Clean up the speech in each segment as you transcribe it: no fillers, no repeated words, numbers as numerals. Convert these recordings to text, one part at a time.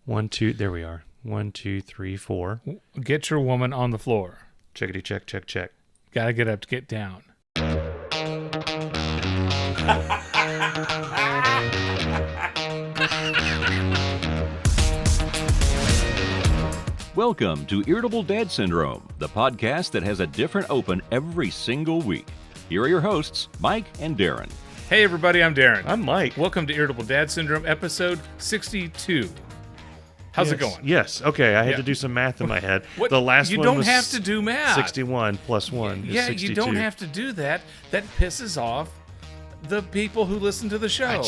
1, 2. There we are. 1, 2, 3, 4. Get your woman on the floor. Checkity check, check, check. Gotta get up to get down. Welcome to Irritable Dad Syndrome, the podcast that has a different open every single week. Here are your hosts, Mike and Darin. Hey everybody, I'm Darin. I'm Mike. Welcome to Irritable Dad Syndrome, episode 62. How's it going? Yes. Okay, I had to do some math in my head. What? The last you one don't was have to do math. 61 plus 1 is 62. You don't have to do that. That pisses off the people who listen to the show.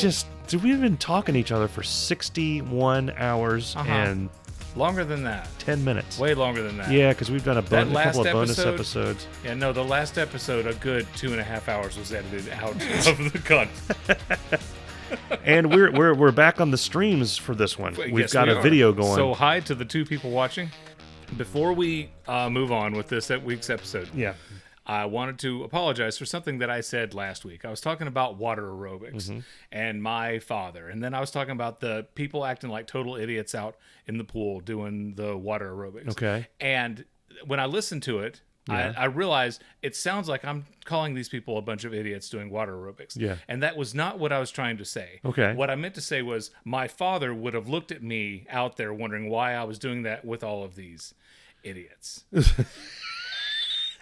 We've been talking to each other for 61 hours and... Longer than that. 10 minutes. Way longer than that. Yeah, because we've done a couple of bonus episodes. Yeah, no, the last episode, a good 2.5 hours was edited out of the content. And we're back on the streams for this one. We've got a video going. So hi to the two people watching. Before we move on with this week's episode, I wanted to apologize for something that I said last week. I was talking about water aerobics and my father, and then I was talking about the people acting like total idiots out in the pool doing the water aerobics. Okay. And when I listened to it, I realized it sounds like I'm calling these people a bunch of idiots doing water aerobics. Yeah. And that was not what I was trying to say. Okay. What I meant to say was my father would have looked at me out there wondering why I was doing that with all of these idiots.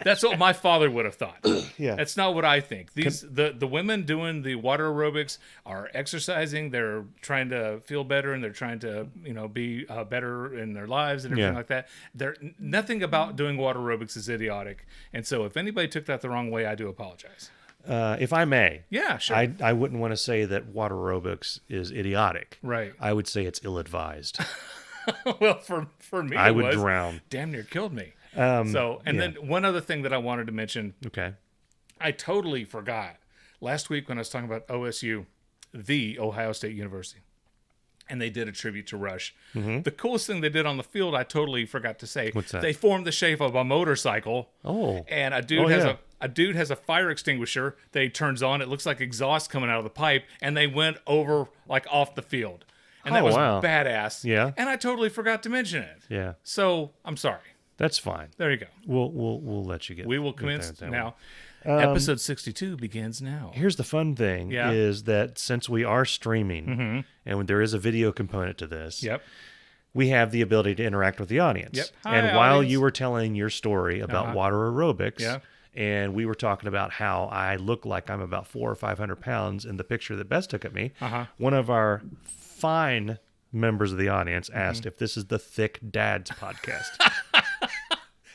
That's what my father would have thought. Yeah. That's not what I think. The women doing the water aerobics are exercising. They're trying to feel better and they're trying to, be better in their lives and everything like that. Nothing about doing water aerobics is idiotic. And so if anybody took that the wrong way, I do apologize. If I may. Yeah, sure. I wouldn't want to say that water aerobics is idiotic. Right. I would say it's ill-advised. Well, for me, I would drown. Damn near killed me. Then one other thing that I wanted to mention. Okay. I totally forgot last week when I was talking about OSU, the Ohio State University, and they did a tribute to Rush. The coolest thing they did on the field, I totally forgot to say. What's that? They formed the shape of a motorcycle. Oh. And a dude has a fire extinguisher that he turns on. It looks like exhaust coming out of the pipe, and they went over like off the field. And that was badass. Yeah. And I totally forgot to mention it. Yeah. So I'm sorry. That's fine. There you go. We'll let you get. We will commence now. Episode 62 begins now. Here's the fun thing: is that since we are streaming and there is a video component to this, we have the ability to interact with the audience. Yep. And while you were telling your story about water aerobics, and we were talking about how I look like I'm about 400 or 500 pounds in the picture that Bess took of me, one of our fine members of the audience asked if this is the Thick Dads podcast.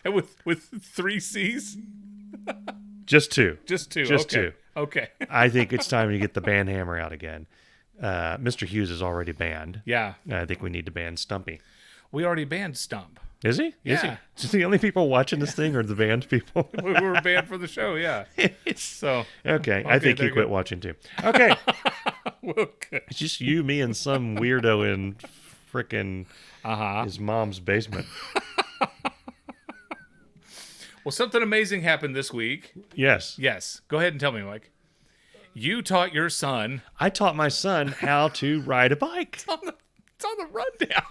And with 3 C's? Just two. Just two. Just two. Okay. I think it's time to get the band hammer out again. Mr. Hughes is already banned. Yeah. I think we need to ban Stumpy. We already banned Stump. Is he? Yeah. Is he? Is the only people watching this thing or the banned people? We were banned for the show, yeah. Okay, I think he quit watching too. Okay. Okay. It's just you, me, and some weirdo in frickin' his mom's basement. Well, something amazing happened this week. Yes. Yes. Go ahead and tell me, Mike. You taught your son. I taught my son how to ride a bike. It's on the rundown.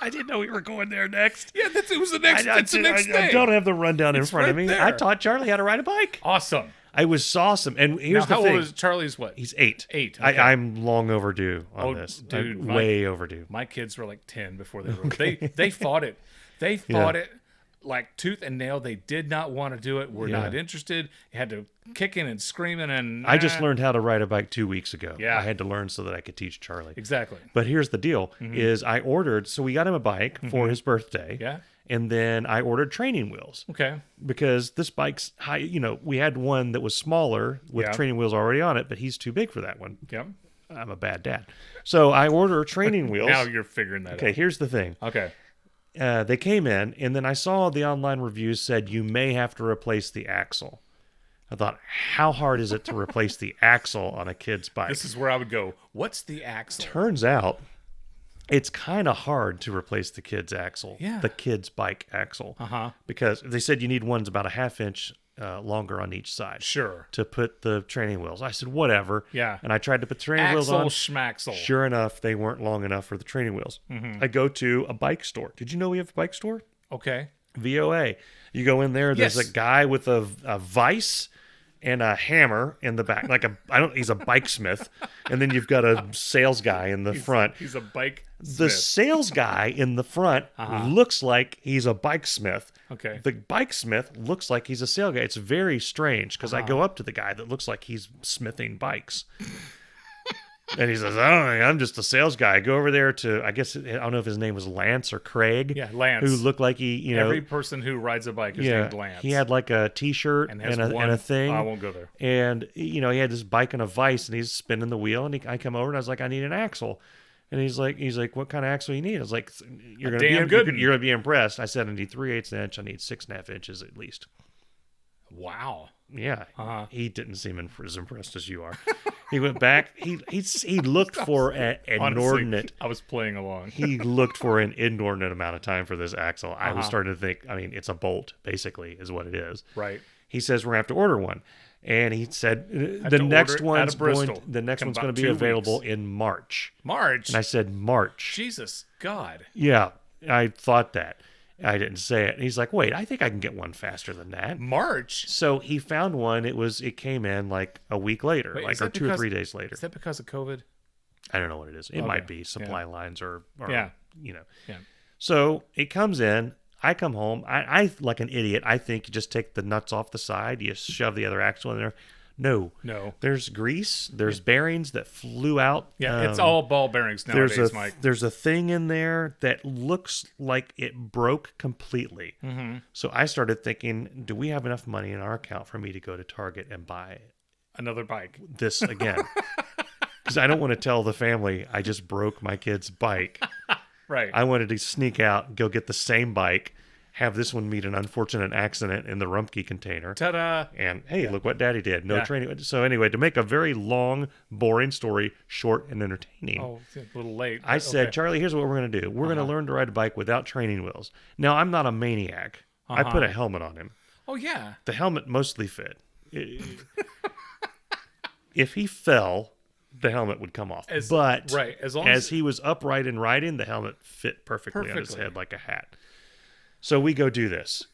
I didn't know we were going there next. Yeah, it was the next thing. I don't have the rundown in front of me. There. I taught Charlie how to ride a bike. Awesome. It was awesome. And here's the thing. How old is Charlie's what? He's 8. 8. Okay. I'm long overdue on this. Dude, way overdue. My kids were like 10 before they were. They fought it. They fought it like tooth and nail. They did not want to do it. We're not interested. You had to kicking and screaming and I just learned how to ride a bike 2 weeks ago. Yeah. I had to learn so that I could teach Charlie. Exactly. But here's the deal is I ordered, so we got him a bike for his birthday. Yeah. And then I ordered training wheels. Okay. Because this bike's high, we had one that was smaller with training wheels already on it, but he's too big for that one. Yep. I'm a bad dad. So I order training wheels. Now you're figuring that out. Okay, here's the thing. Okay. They came in, and then I saw the online reviews said you may have to replace the axle. I thought, how hard is it to replace the axle on a kid's bike? This is where I would go, what's the axle? Turns out, it's kind of hard to replace the kid's axle. Yeah. The kid's bike axle. Because they said you need one's about a half inch longer on each side. Sure. To put the training wheels. I said, whatever. Yeah. And I tried to put the training wheels on. Schmaxel. Sure enough, they weren't long enough for the training wheels. I go to a bike store. Did you know we have a bike store? Okay. VOA. You go in there, there's Yes. a guy with a vise and a hammer in the back. He's a bike smith. And then you've got a sales guy in the front. He's a bike smith. The sales guy in the front looks like he's a bike smith. Okay. The bike smith looks like he's a sales guy. It's very strange because I go up to the guy that looks like he's smithing bikes. And he says, I'm just a sales guy. I go over there to, I don't know if his name was Lance or Craig. Yeah, Lance. Who looked like he, Every person who rides a bike is named Lance. He had like a T-shirt and a thing. I won't go there. And, he had this bike and a vise and he's spinning the wheel. And I come over and I was like, I need an axle. And he's like, what kind of axle you need? I was like, you're going to be impressed. I said, I need 3/8 inch. I need 6.5 inches at least. Wow. Yeah. He didn't seem as impressed as you are. He went back. He looked for an inordinate. I was playing along. He looked for an inordinate amount of time for this axle. I was starting to think, it's a bolt, basically, is what it is. Right. He says, we're going to have to order one. And he said, the next one's going to be available in March. March? And I said, March. Jesus, God. Yeah, I thought that. I didn't say it. And he's like, wait, I think I can get one faster than that. March? So he found one. It came in like a week later, or 2 or 3 days later. Is that because of COVID? I don't know what it is. It might be supply lines or Yeah. So it comes in. I come home. I like an idiot. I think you just take the nuts off the side. You shove the other axle in there. No. There's grease. There's bearings that flew out. Yeah, it's all ball bearings nowadays, Mike. There's a thing in there that looks like it broke completely. Mm-hmm. So I started thinking, do we have enough money in our account for me to go to Target and buy another bike? This again. Because I don't want to tell the family I just broke my kid's bike. Right. I wanted to sneak out, go get the same bike, have this one meet an unfortunate accident in the Rumpke container. Ta-da! And, hey, look what Daddy did. No training. So anyway, to make a very long, boring story short and entertaining. Oh, it's a little late. I said, Charlie, here's what we're going to do. We're going to learn to ride a bike without training wheels. Now, I'm not a maniac. I put a helmet on him. Oh, yeah. The helmet mostly fit. If he fell, the helmet would come off. As long as he was upright and riding, the helmet fit perfectly on his head like a hat. So we go do this.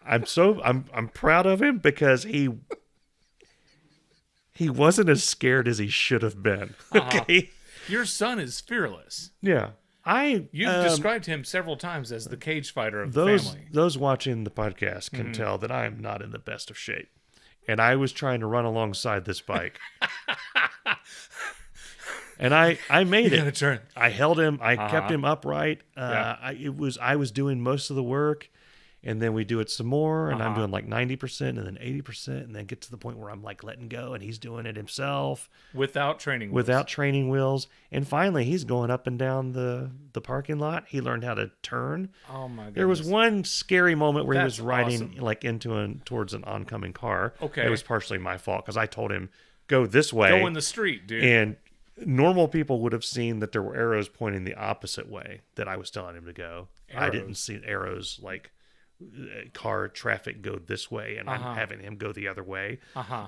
I'm proud of him because he wasn't as scared as he should have been. Okay. Your son is fearless. Yeah. You've described him several times as the cage fighter of the family. Those watching the podcast can tell that I am not in the best of shape. And I was trying to run alongside this bike. And I made it. Turn. I held him. I kept him upright. I was doing most of the work, and then we do it some more, and I'm doing like 90%, and then 80%, and then get to the point where I'm like letting go, and he's doing it himself without training wheels. And finally, he's going up and down the parking lot. He learned how to turn. Oh my goodness! There was one scary moment where he was riding like towards an oncoming car. Okay, it was partially my fault because I told him go this way, go in the street, dude, and normal people would have seen that there were arrows pointing the opposite way that I was telling him to go. I didn't see arrows like car traffic go this way and I'm having him go the other way.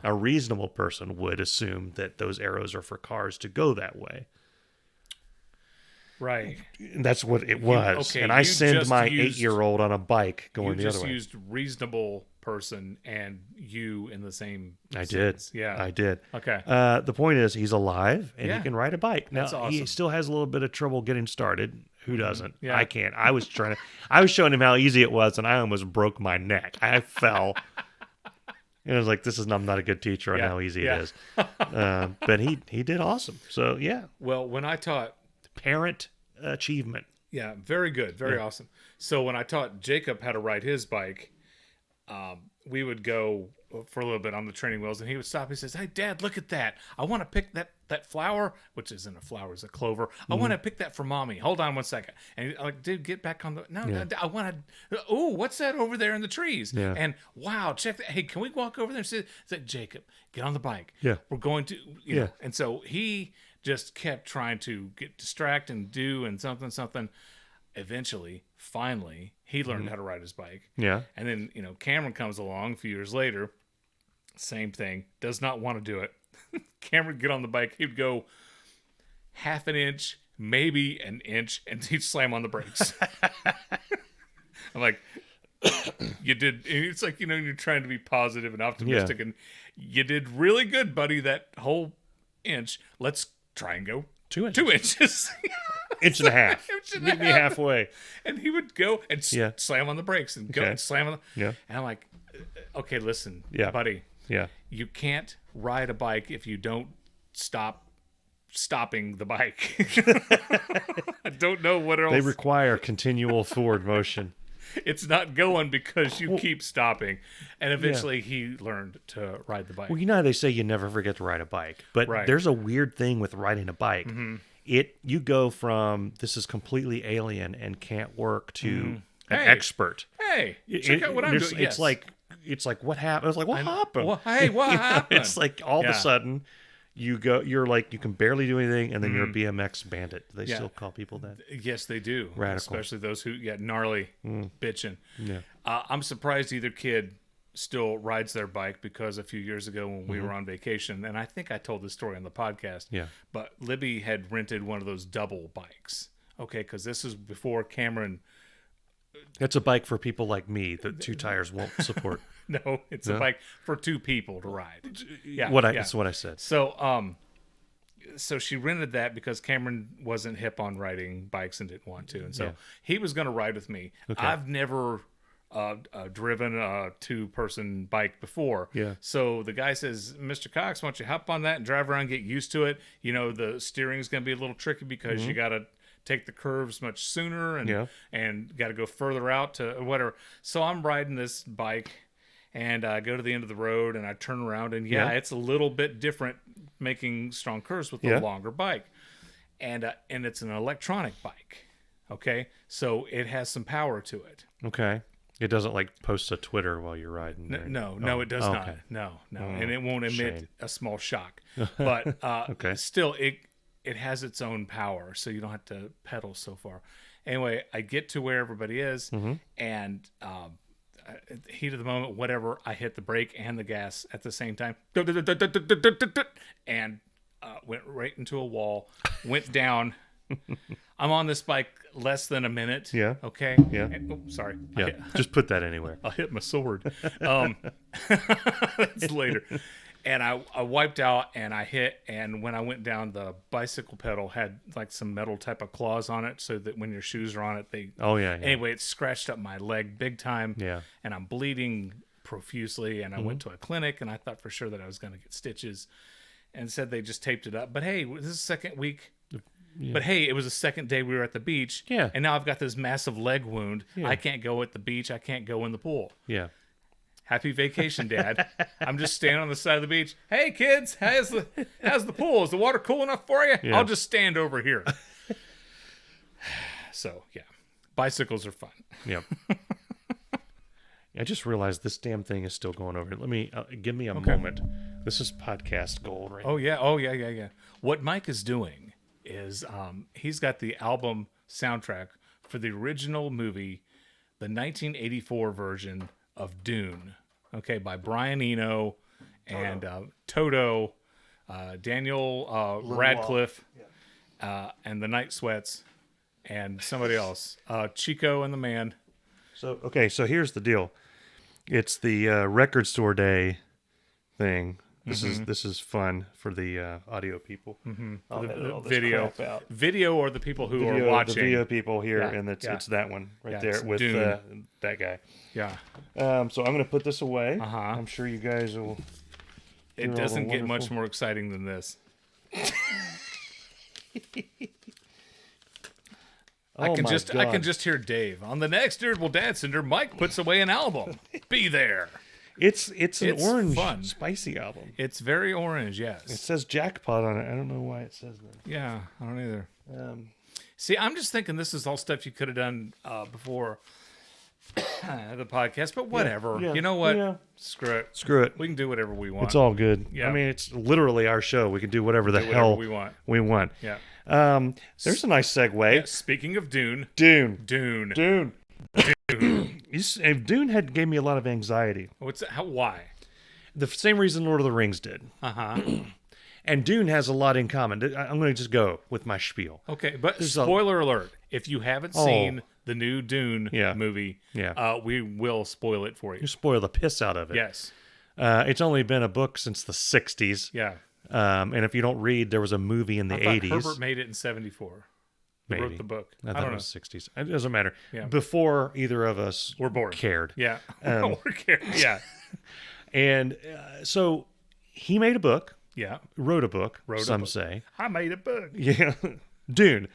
A reasonable person would assume that those arrows are for cars to go that way. Right. And that's what it was. And I send my 8-year-old on a bike going the other way. You just used reasonable person and you in the same sense. Did. Yeah. I did. Okay. The point is he's alive and he can ride a bike. Now, that's awesome. He still has a little bit of trouble getting started. Who doesn't? Yeah. I can't. I was showing him how easy it was and I almost broke my neck. I fell. And I was like, I'm not a good teacher on how easy it is. But he did awesome. So, yeah. Well, when I taught parent achievement. Yeah, very good. Very awesome. So when I taught Jacob how to ride his bike, we would go for a little bit on the training wheels and he would stop. He says, "Hey, Dad, look at that. I want to pick that flower," which isn't a flower, it's a clover. "I want to pick that for Mommy. Hold on one second." And he's like, "Dude, get back on the... No, I want to... Oh, what's that over there in the trees?" Yeah. And, wow, check that. "Hey, can we walk over there?" And say, "Jacob, get on the bike. Yeah. We're going to..." You know. And so he just kept trying to get distracted and do and something. eventually, finally, he learned how to ride his bike. Yeah. And then, Cameron comes along a few years later. Same thing. Does not want to do it. Cameron would get on the bike. He'd go half an inch, maybe an inch, and he'd slam on the brakes. I'm like, you did. It's like, you're trying to be positive and optimistic, and you did really good, buddy, that whole inch. Let's try and go 2 inches. 2 inches. Inch and a half. Meet me halfway. And he would go and slam on the brakes and go and slam on the... Yeah. And I'm like, okay, listen, buddy. Yeah. You can't ride a bike if you don't stopping the bike. I don't know what else. They require continual forward motion. It's not going because you keep stopping. And eventually he learned to ride the bike. Well, how they say you never forget to ride a bike. But there's a weird thing with riding a bike. Mm-hmm. You go from this is completely alien and can't work to an expert. Hey, check out what I'm doing. It's like what happened? I was like, what happened? Well, hey, what happened? It's like all of a sudden you're like you can barely do anything, and then you're a BMX bandit. Do they still call people that? Yes, they do. Radical, especially those who gnarly bitching. Yeah, I'm surprised either kid still rides their bike, because a few years ago when we were on vacation, and I think I told this story on the podcast. Yeah, but Libby had rented one of those double bikes. Okay, because this is before Cameron. It's a bike for people like me that 2 tires won't support. No, it's a bike for 2 people to ride. Yeah, that's what I said. So, so she rented that because Cameron wasn't hip on riding bikes and didn't want to, and so he was going to ride with me. Okay. I've never driven a 2-person bike before. Yeah. So the guy says, "Mr. Cox, why don't you hop on that and drive around, get used to it? The steering is going to be a little tricky because you got to take the curves much sooner and got to go further out to whatever." So I'm riding this bike, and I go to the end of the road, and I turn around, and it's a little bit different making strong curves with a longer bike, and it's an electronic bike. Okay, so it has some power to it. Okay. It doesn't post to Twitter while you're riding. No, it does not. Okay. No, and it won't emit a small shock. But still, it has its own power, so you don't have to pedal so far. Anyway, I get to where everybody is, and heat of the moment, whatever, I hit the brake and the gas at the same time, and went right into a wall, went down. I'm on this bike less than a minute. Yeah. Okay. Yeah. And, sorry. Yeah. Just put that anywhere. I'll hit my sword. That's later. And I wiped out, and I hit, and when I went down, the bicycle pedal had some metal type of claws on it, so that when your shoes are on it, they... Oh, yeah. Anyway, it scratched up my leg big time. Yeah. And I'm bleeding profusely, and I went to a clinic, and I thought for sure that I was going to get stitches, and said they just taped it up. But hey, this is the second week. Yeah. But hey, it was the second day we were at the beach. Yeah. And now I've got this massive leg wound. Yeah. I can't go at the beach. I can't go in the pool. Yeah. Happy vacation, Dad. I'm just standing on the side of the beach. Hey, kids, how's the pool? Is the water cool enough for you? Yeah. I'll just stand over here. So, yeah. Bicycles are fun. Yep. I just realized this damn thing is still going over. Let me give me a moment. This is podcast gold right now. Yeah. What Mike is doing is he's got the album soundtrack for the original movie, the 1984 version of Dune, by Brian Eno and Toto, Daniel Radcliffe, and the Night Sweats, and somebody else, Chico and the Man. So here's the deal. It's the record store day thing. This is fun for the audio people. I'll edit all this crap out. Video or the people who are watching. The video people here, and it's that one right there with that guy. Yeah. So I'm going to put this away. I'm sure you guys will. It doesn't get much more exciting than this. I can just hear Dave on the next Irritable Dad Syndrome. Mike puts away an album. Be there. It's an orange, spicy album. It's very orange, yes. It says jackpot on it. I don't know why it says that. Yeah, I don't either. See, I'm just thinking this is all stuff you could have done before the podcast, but whatever. Yeah. You know what? Yeah. Screw it. We can do whatever we want. It's all good. Yeah. I mean, it's literally our show. We can do whatever the hell we want. Yeah. There's a nice segue. Yeah, speaking of Dune. Dune. Dune. Dune gave me a lot of anxiety. What's that? Why? The same reason Lord of the Rings did. And Dune has a lot in common. I'm going to just go with my spiel. Okay, but spoiler alert. If you haven't seen the new Dune movie, we will spoil it for you. You spoil the piss out of it. Yes. It's only been a book since the 60s. Yeah. And if you don't read, there was a movie in the 80s. Herbert made it in 74. He wrote the book. I thought it was 60s. It doesn't matter. Yeah. Before either of us were born. Cared. Yeah. We're cared. Yeah. And so he made a book. Yeah. Wrote a book, some say. I made a book. Yeah. Dune.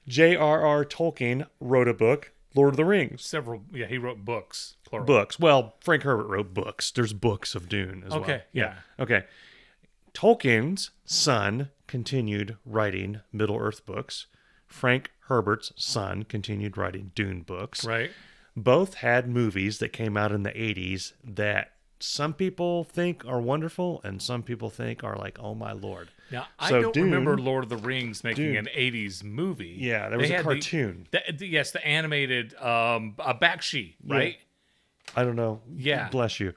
J.R.R. Tolkien wrote a book, Lord of the Rings. He wrote books, plural. Books. Well, Frank Herbert wrote books. There's books of Dune as well. Okay, yeah. Okay. Tolkien's son continued writing Middle-earth books. Frank Herbert's son continued writing Dune books. Right. Both had movies that came out in the 80s that some people think are wonderful and some people think are like, oh my Lord. Now, I don't remember Lord of the Rings making an 80s movie. Yeah, there was a cartoon. The animated Bakshi, right? I don't know. Yeah. Bless you.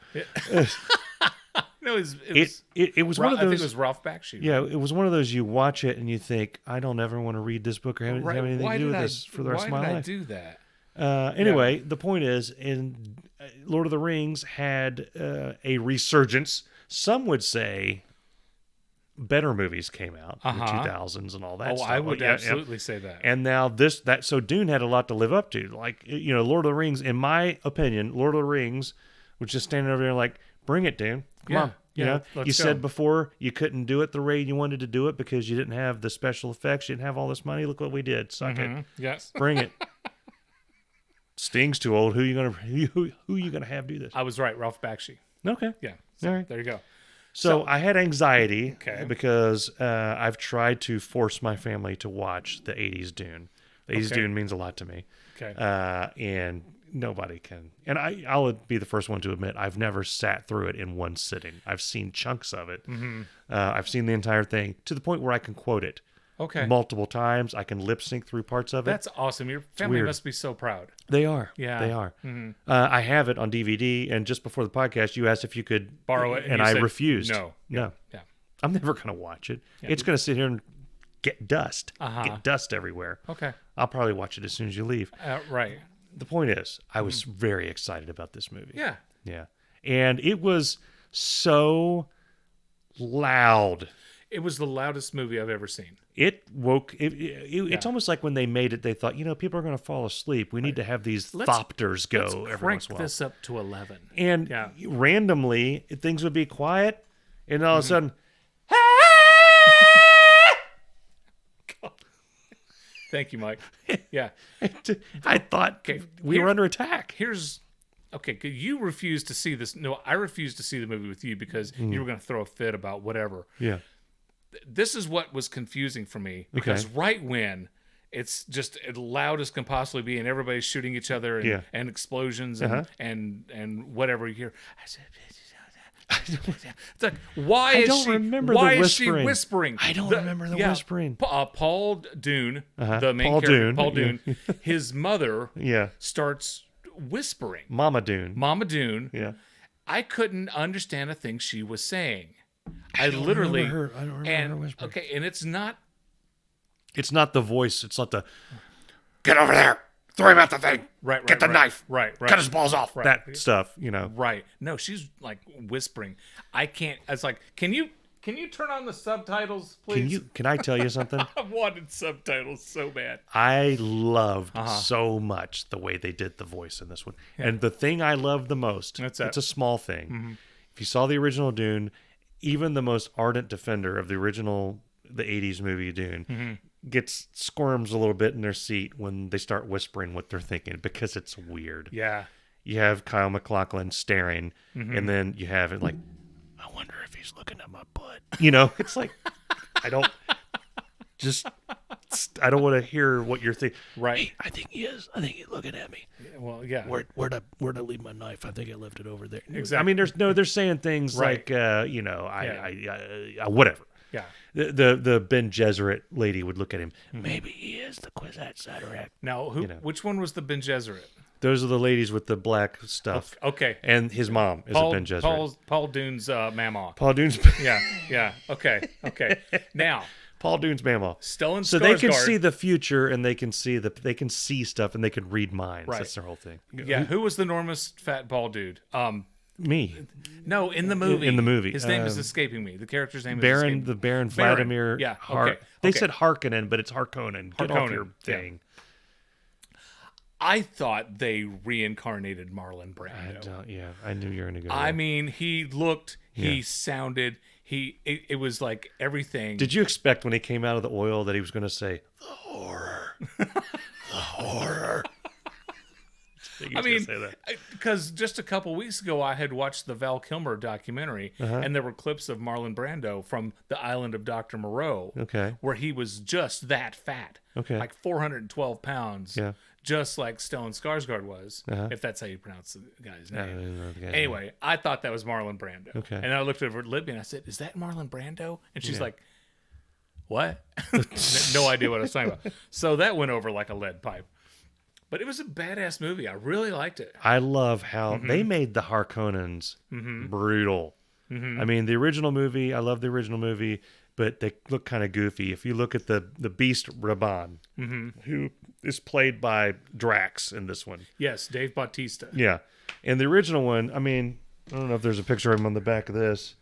No, it was one of those. I think it was Ralph Bakshi. Yeah, it was one of those you watch it and you think, I don't ever want to read this book or have anything to do with this for the rest of my life. Why did I do that? Anyway, the point is, in Lord of the Rings had a resurgence. Some would say better movies came out in the 2000s and all that stuff. I would absolutely say that. And now so Dune had a lot to live up to. Like, Lord of the Rings, in my opinion, Lord of the Rings was just standing over there like, bring it, Dune. Come on. You said before you couldn't do it the way you wanted to do it because you didn't have the special effects. You didn't have all this money. Look what we did. Suck it. Yes. Bring it. Sting's too old. Who you gonna have do this? I was right, Ralph Bakshi. Okay. Yeah. All right. There you go. So I had anxiety because I've tried to force my family to watch the 80s Dune. The 80s Dune means a lot to me. Okay. And nobody can. And I'll be the first one to admit I've never sat through it in one sitting. I've seen chunks of it. I've seen the entire thing to the point where I can quote it. Multiple times. I can lip sync through parts of it. That's awesome. Your family must be so proud. They are. Yeah. They are. I have it on DVD, and just before the podcast, you asked if you could borrow it, and I refused. No. Yeah. I'm never going to watch it. Yeah. It's going to sit here and get dust. Get dust everywhere. Okay. I'll probably watch it as soon as you leave. Right. The point is, I was very excited about this movie. Yeah. Yeah. And it was so loud. It was the loudest movie I've ever seen. It woke. It's almost like when they made it, they thought, people are going to fall asleep. We need to have these thopters go every once in a while. Crank this up to 11. And randomly, things would be quiet, and all of a sudden, Thank you, Mike. Yeah. I thought we were under attack. You refused to see this. No, I refused to see the movie with you because you were going to throw a fit about whatever. Yeah. This is what was confusing for me because right when it's just as loud as can possibly be and everybody's shooting each other and explosions and whatever you hear. It's like, why is she whispering? I don't remember the whispering. Paul Dune, the main character, Paul Dune, his mother starts whispering. Mama Dune. Yeah. I couldn't understand a thing she was saying. I don't remember her whispering. Okay, and it's not the voice. It's not the get over there. Throw him out the thing. Right. Get the knife. Right. Cut his balls off. Right. That stuff, Right. No, she's like whispering. I can't. It's like, can you turn on the subtitles, please? Can I tell you something? I wanted subtitles so bad. I loved so much the way they did the voice in this one. Yeah. And the thing I loved the most, it's a small thing. Mm-hmm. If you saw the original Dune, even the most ardent defender of the 80s movie Dune, squirms a little bit in their seat when they start whispering what they're thinking because it's weird. Yeah. You have Kyle MacLachlan staring, and then you have it like, I wonder if he's looking at my butt. It's like, I don't want to hear what you're thinking. Right. Hey, I think he is. I think he's looking at me. Yeah, well, yeah. Where'd I leave my knife? I think I left it over there. Exactly. I mean, they're saying things like, whatever. Yeah. The Ben Gesserit lady would look at him. Maybe he is the Kwisatz Haderach. Now, which one was the Ben Gesserit? Those are the ladies with the black stuff. Okay. And his mom is a Ben Gesserit. Paul Dune's Mamaw. Paul Dune's. Yeah. Okay. Now, Paul Dune's Mamaw. Stellan Skarsgård. So they can see the future, and they can see stuff, and they can read minds. Right. That's their whole thing. Yeah. Who was the enormous fat bald dude? Me. No, in the movie. In the movie. His name is escaping me. The character's name is Baron. The Baron Vladimir. Yeah. They said Harkonnen, but it's Harkonnen. Get off your thing. Yeah. I thought they reincarnated Marlon Brando. I knew you were going to go there. I mean, he looked, he sounded, it was like everything. Did you expect when he came out of the oil that he was going to say, the horror? The horror. I mean, because just a couple weeks ago, I had watched the Val Kilmer documentary, and there were clips of Marlon Brando from the Island of Dr. Moreau, where he was just that fat, like 412 pounds, just like Stellan Skarsgård was, if that's how you pronounce the guy's name. Anyway, I thought that was Marlon Brando. And I looked over at Libby and I said, "Is that Marlon Brando?" And she's like, "What?" No idea what I was talking about. So that went over like a lead pipe. But it was a badass movie. I really liked it. I love how they made the Harkonnens brutal. I mean, the original movie, I love the original movie, but they look kind of goofy. If you look at the Beast Raban, who is played by Drax in this one. Yes, Dave Bautista. Yeah. And the original one, I mean, I don't know if there's a picture of him on the back of this.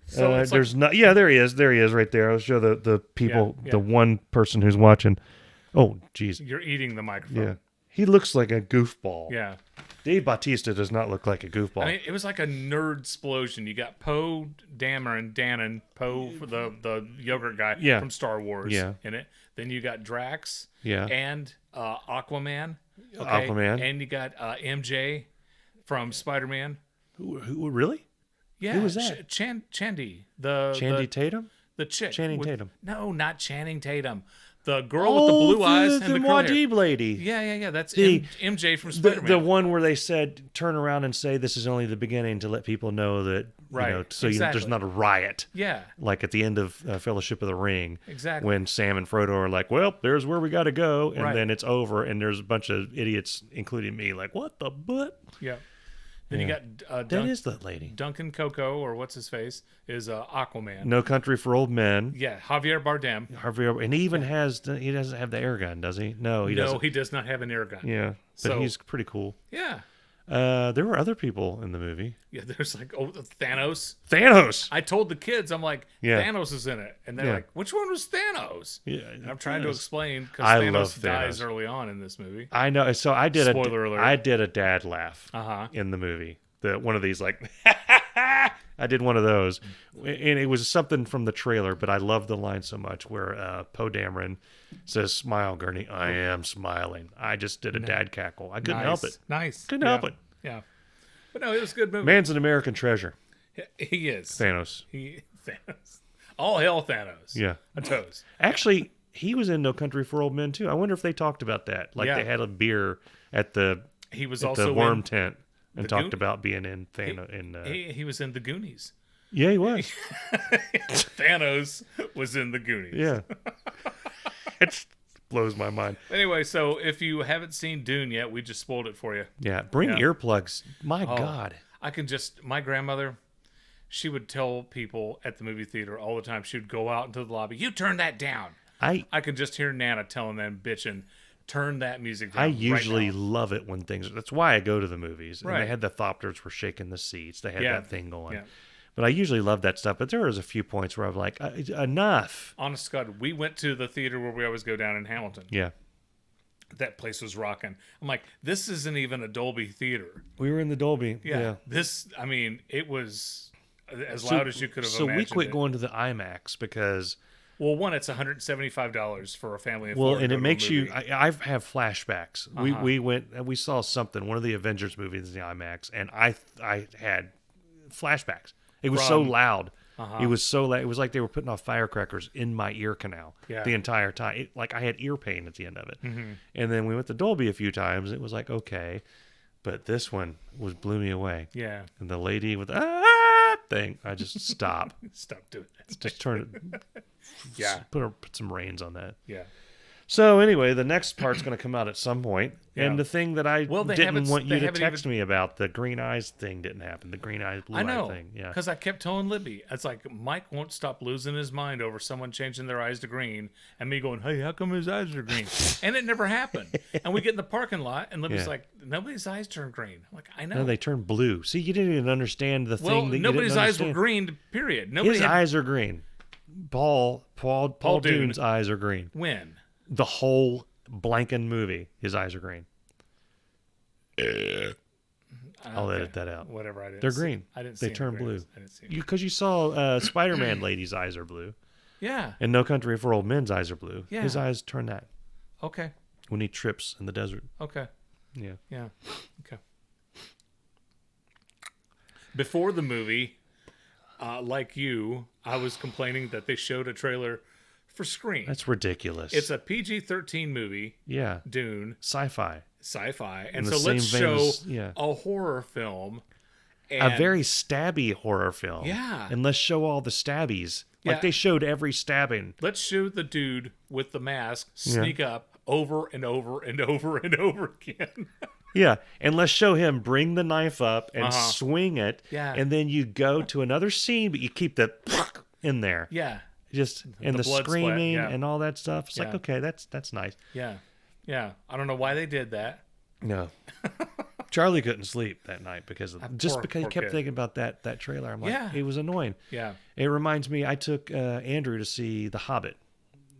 So there's not. Yeah, there he is. There he is right there. I'll show the people, the one person who's watching. Oh, geez. You're eating the microphone. Yeah. He looks like a goofball. Yeah. Dave Bautista does not look like a goofball. I mean, it was like a nerd explosion. You got Poe Dameron, Poe for the yogurt guy from Star Wars in it. Then you got Drax and Aquaman. Aquaman. And you got MJ from Spider-Man. Who really? Yeah. Who was that? Chandy. Channing Tatum? The chick. Channing Tatum. No, not Channing Tatum. The girl with the blue eyes and the curly hair. lady. Yeah. That's MJ from Spider-Man. The one where they said, turn around and say this is only the beginning to let people know that, there's not a riot. Yeah. Like at the end of Fellowship of the Ring. Exactly. When Sam and Frodo are like, well, there's where we got to go. And then it's over. And there's a bunch of idiots, including me, like, what the butt? Yeah. Then you got that is the lady. Duncan Coco, or what's his face, is Aquaman. No Country for Old Men. Yeah, Javier Bardem. And he even he doesn't have the air gun, does he? No, he doesn't. No, he does not have an air gun. Yeah, but he's pretty cool. Yeah. There were other people in the movie. Yeah, there's like Thanos. Thanos. I told the kids, I'm like, Thanos is in it, and they're like, which one was Thanos? Yeah, and I'm trying to explain because Thanos dies early on in this movie. I know. So I did spoiler alert. I did a dad laugh in the movie. One of these like I did one of those, and it was something from the trailer. But I love the line so much where Poe Dameron says, "Smile, Gurney." I am smiling. I just did a dad cackle. I couldn't help it. Nice. Couldn't help it. Yeah. But no, it was a good movie. Man's an American treasure. He is. Thanos. Thanos. All hail Thanos. Yeah. A toast. Actually, he was in No Country for Old Men too. I wonder if they talked about that. Like they had a beer at the worm tent. And talked about being in Thanos. He was in the Goonies. Yeah, he was. Thanos was in the Goonies. Yeah. It blows my mind. Anyway, so if you haven't seen Dune yet, we just spoiled it for you. Yeah, bring earplugs. My God. My grandmother, she would tell people at the movie theater all the time, she would go out into the lobby, you turn that down. I could just hear Nana telling them, bitching, turn that music down. I usually love it when things. That's why I go to the movies. And they had the Thopters were shaking the seats. They had that thing going. Yeah. But I usually love that stuff. But there was a few points where I'm like, enough. Honest to God, we went to the theater where we always go down in Hamilton. Yeah. That place was rocking. I'm like, this isn't even a Dolby theater. We were in the Dolby. Yeah. It was as loud as you could have imagined. So we quit going to the IMAX because. Well, one, it's $175 for a family of four. Well, and it makes you. I have flashbacks. We saw something, one of the Avengers movies in the IMAX, and I had flashbacks. It was so loud. It was so loud. It was like they were putting off firecrackers in my ear canal the entire time. Like I had ear pain at the end of it. Mm-hmm. And then we went to Dolby a few times. It was like okay, but this one blew me away. Yeah. And the lady with thing. I just stop. Stop doing it. Just turn it. Yeah. Put some reins on that. Yeah. So anyway, the next part's going to come out at some point. Yeah. And the thing that I they didn't want you to haven't text me about, the green eyes thing didn't happen. The green eyes, blue eye thing. Yeah. Because I kept telling Libby, it's like Mike won't stop losing his mind over someone changing their eyes to green, and me going, "Hey, how come his eyes are green?" And it never happened. And we get in the parking lot, and Libby's like, "Nobody's eyes turn green." I'm like, "I know." No, they turn blue. See, you didn't even understand the thing that nobody's you didn't eyes were understand. green. Period. His eyes are green. Paul Dune. Dune's eyes are green. When? The whole blanking movie, his eyes are green. I'll edit that out. Whatever. I didn't. They're see. green. I didn't see. They turn blue. I didn't see. Because you saw Spider-Man lady's eyes are blue. Yeah. And No Country for Old Men's eyes are blue. Yeah. His eyes turn that Okay. when he trips in the desert. Okay. Yeah. Yeah. Okay. Before the movie, like you, I was complaining that they showed a trailer for Scream. That's ridiculous. It's a PG-13 movie. Yeah. Dune. Sci-fi. And the so let's same show vein as- yeah. a horror film. A very stabby horror film. Yeah. And let's show all the stabbies. Like Yeah. they showed every stabbing. Let's show the dude with the mask sneak up over and over and over and over again. Yeah, and let's show him bring the knife up and swing it. Yeah. And then you go to another scene, but you keep the in there. Yeah. Just and the blood splat, screaming yeah. and all that stuff. It's like, Yeah. okay, that's nice. Yeah. Yeah. I don't know why they did that. No. Charlie couldn't sleep that night because of because he poor kept kid. thinking about that trailer. I'm like, Yeah. it was annoying. Yeah. It reminds me, I took Andrew to see The Hobbit,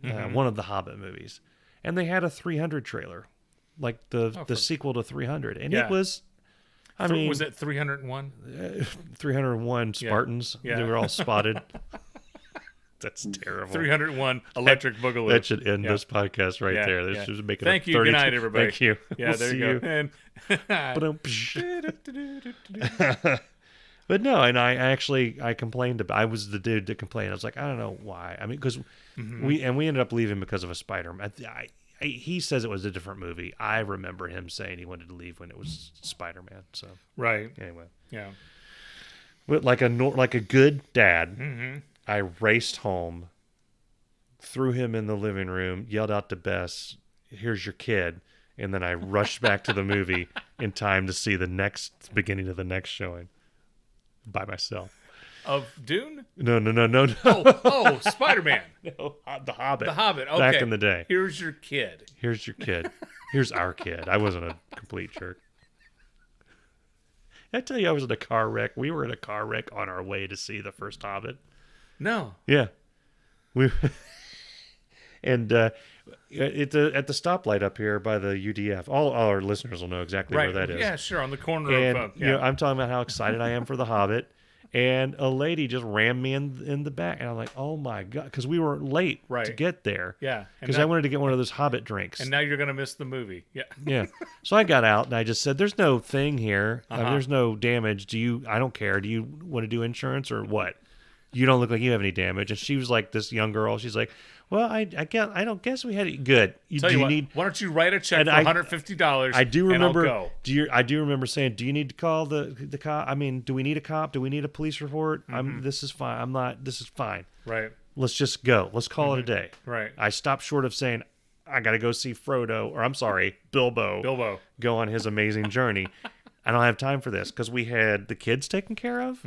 one of the Hobbit movies, and they had a 300 trailer, like the sequel to 300, and it was, I mean, was it 301? 301 Spartans. Yeah. They were all spotted. That's terrible. 301 Electric Boogaloo. That should end this podcast right there. This should make it. Thank you. Good night, everybody. Thank you. Yeah, We'll there see you go. And But no, and I complained about. I was the dude that complained. I was like, I don't know why. I mean, because we ended up leaving because of a Spider-Man. He says it was a different movie. I remember him saying he wanted to leave when it was Spider-Man. So right. Anyway, Yeah. but like a good dad, I raced home, threw him in the living room, yelled out to Bess, "Here's your kid," and then I rushed back to the movie in time to see the beginning of the next showing by myself. Of Dune? No. Oh, Spider-Man. No, The Hobbit. The Hobbit. Okay. Back in the day. Here's your kid. Here's your kid. Here's our kid. I wasn't a complete jerk. Did I tell you I was in a car wreck? We were in a car wreck on our way to see the first Hobbit. No. Yeah. And at the stoplight up here by the UDF. All our listeners will know exactly where that is. Yeah, sure. On the corner And of... you know, I'm talking about how excited I am for the Hobbit. And a lady just rammed me in the back. And I'm like, oh, my God. Because we were late to get there. Yeah. Because I wanted to get one of those Hobbit drinks. And now you're going to miss the movie. Yeah. Yeah. So I got out and I just said, there's no thing here. I mean, there's no damage. I don't care. Do you want to do insurance or what? You don't look like you have any damage. And she was like, this young girl, she's like, well, I don't guess we had it. Good. Why don't you write a check for $150? I do remember. And I'll go. I do remember saying, do you need to call the cop? I mean, do we need a cop? Do we need a police report? This is fine. This is fine. Right. Let's just go. Let's call it a day. Right. I stopped short of saying, I got to go see Frodo, or I'm sorry, Bilbo. Go on his amazing journey. I don't have time for this because we had the kids taken care of.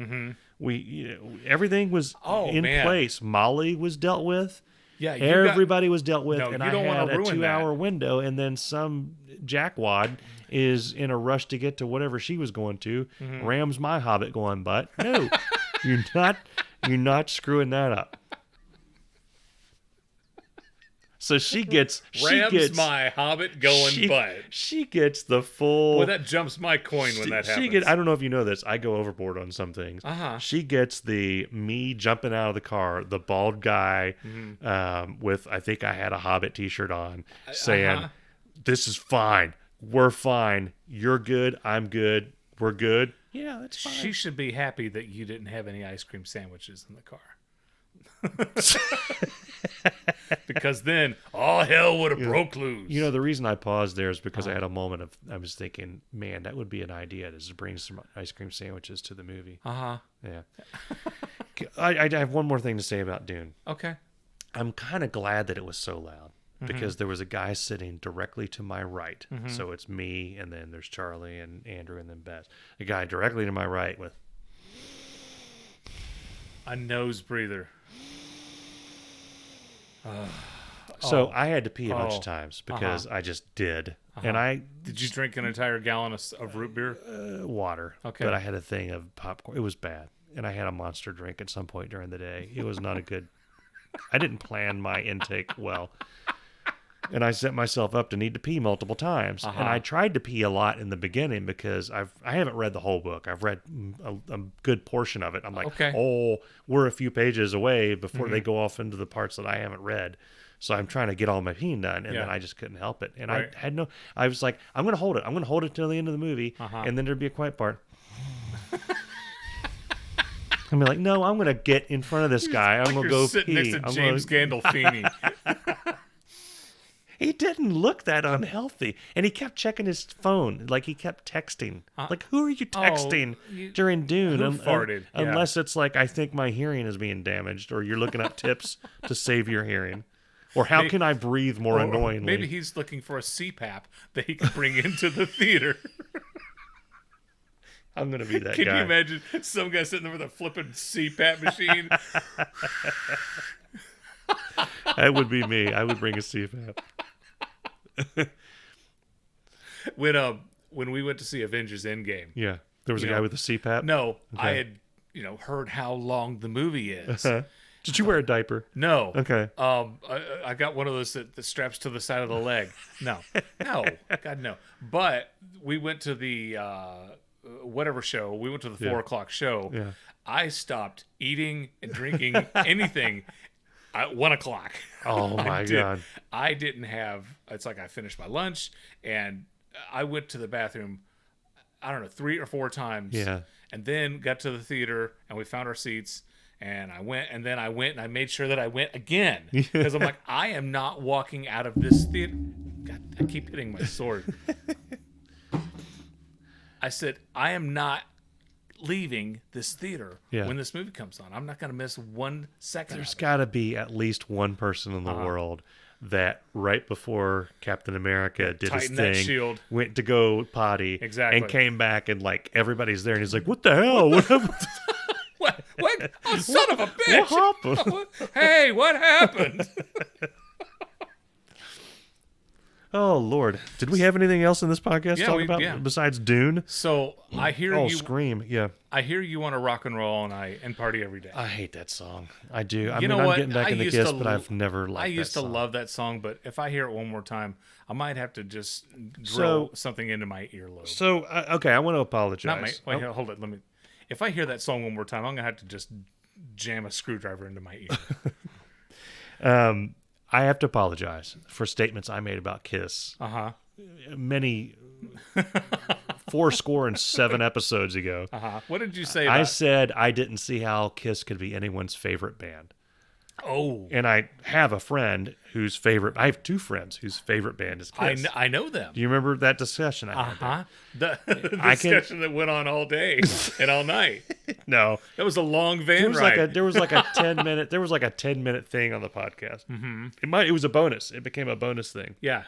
Everything was in place. Molly was dealt with. Yeah, everybody was dealt with, and I don't had a ruin 2-hour window, and then some jackwad is in a rush to get to whatever she was going to, rams my Hobbit going, but no, you're not screwing that up. So she gets my Hobbit going butt. She gets the full. Well, that jumps my coin when that happens. I don't know if you know this. I go overboard on some things. She gets me jumping out of the car, the bald guy with, I think I had a Hobbit T-shirt on, saying, "This is fine. We're fine. You're good. I'm good. We're good." Yeah, that's fine. She should be happy that you didn't have any ice cream sandwiches in the car. Because then all hell would have broke loose. The reason I paused there is because I had a moment of, I was thinking, man, that would be an idea to just bring some ice cream sandwiches to the movie. Yeah. I have one more thing to say about Dune. Okay. I'm kind of glad that it was so loud because there was a guy sitting directly to my right. So it's me, and then there's Charlie and Andrew, and then Beth. A guy directly to my right with a nose breather. So I had to pee a bunch of times because I just did. And did you drink an entire gallon of root beer? Water. Okay. But I had a thing of popcorn. It was bad. And I had a Monster drink at some point during the day. It was not a good... I didn't plan my intake well. And I set myself up to need to pee multiple times. And I tried to pee a lot in the beginning because I haven't read the whole book. I've read a good portion of it. I'm like, we're a few pages away before they go off into the parts that I haven't read. So I'm trying to get all my peeing done, and then I just couldn't help it. And I was like, I'm going to hold it. I'm going to hold it till the end of the movie, and then there'd be a quiet part. I'm like, no, I'm going to get in front of this guy. I'm going to go sitting pee. next to James Gandolfini. He didn't look that unhealthy, and he kept checking his phone, like he kept texting. Like, who are you texting during Dune? Who farted? Unless it's like, I think my hearing is being damaged, or you're looking up tips to save your hearing. Or how can I breathe more annoyingly? Maybe he's looking for a CPAP that he can bring into the theater. I'm going to be that guy. Can you imagine some guy sitting there with a flipping CPAP machine? That would be me. I would bring a CPAP. When we went to see Avengers Endgame. Yeah. There was a guy with a CPAP? No. Okay. I had, heard how long the movie is. Did you wear a diaper? No. Okay. I got one of those that straps to the side of the leg. No. God, no. But we went to the whatever show. We went to the 4 o'clock show. Yeah. I stopped eating and drinking anything at 1 o'clock. Oh my God. I didn't have. It's like I finished my lunch and I went to the bathroom. I don't know, 3 or 4 times. Yeah. And then got to the theater and we found our seats. And I went, and then I went, and I made sure that I went again. Because I'm like, I am not walking out of this theater. God, I keep hitting my sword. I said, I am not leaving this theater when this movie comes on. I'm not going to miss 1 second. There's got to be at least one person in the world that right before Captain America did his thing, went to go potty, and came back, and like everybody's there, and he's like, what the hell? What happened? What? Oh, son of a bitch! What happened? Hey, what happened? Oh Lord! Did we have anything else in this podcast to talk about besides Dune? So I hear you scream! Yeah, I hear you want to rock and roll all night and party every day. I hate that song. I do. I mean, I'm getting back in the Kiss, but I've never liked that song. I used to love that song, but if I hear it one more time, I might have to just drill something into my earlobe. So okay, I want to apologize. Wait, hold it. Let me. If I hear that song one more time, I'm gonna have to just jam a screwdriver into my ear. I have to apologize for statements I made about Kiss. Many 407 episodes ago. What did you say? I said I didn't see how Kiss could be anyone's favorite band. Oh. And I have a friend whose favorite... I have 2 friends whose favorite band is Kiss. I know them. Do you remember that discussion I had? The discussion that went on all day and all night. No. That was a long van ride. There was like a 10-minute thing on the podcast. Mm-hmm. It was a bonus. It became a bonus thing. Yeah.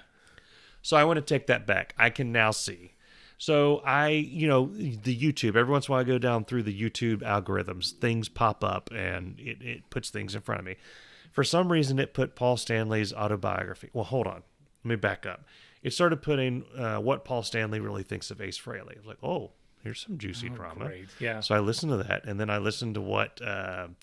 So I want to take that back. I can now see. So the YouTube, every once in a while I go down through the YouTube algorithms, things pop up and it puts things in front of me. For some reason, it put Paul Stanley's autobiography. Well, hold on. Let me back up. It started putting what Paul Stanley really thinks of Ace Frehley. I was like, oh, here's some juicy drama. Great. Yeah. So I listened to that, and then I listened to what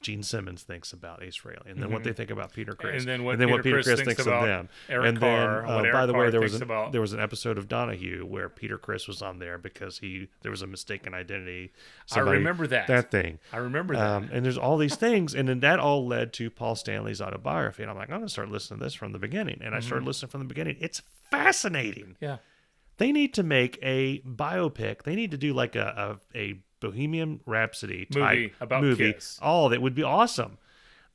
Gene Simmons thinks about Ace Frehley, and then what they think about Peter Criss, and then what Peter Criss thinks of them. Eric Carr, by the way, there was an episode of Donahue where Peter Criss was on there because there was a mistaken identity. I remember that thing. I remember that. And there's all these things, and then that all led to Paul Stanley's autobiography, and I'm like, I'm going to start listening to this from the beginning, and I started listening from the beginning. It's fascinating. Yeah. They need to make a biopic. They need to do like a Bohemian Rhapsody type movie about Kiss. All of it would be awesome.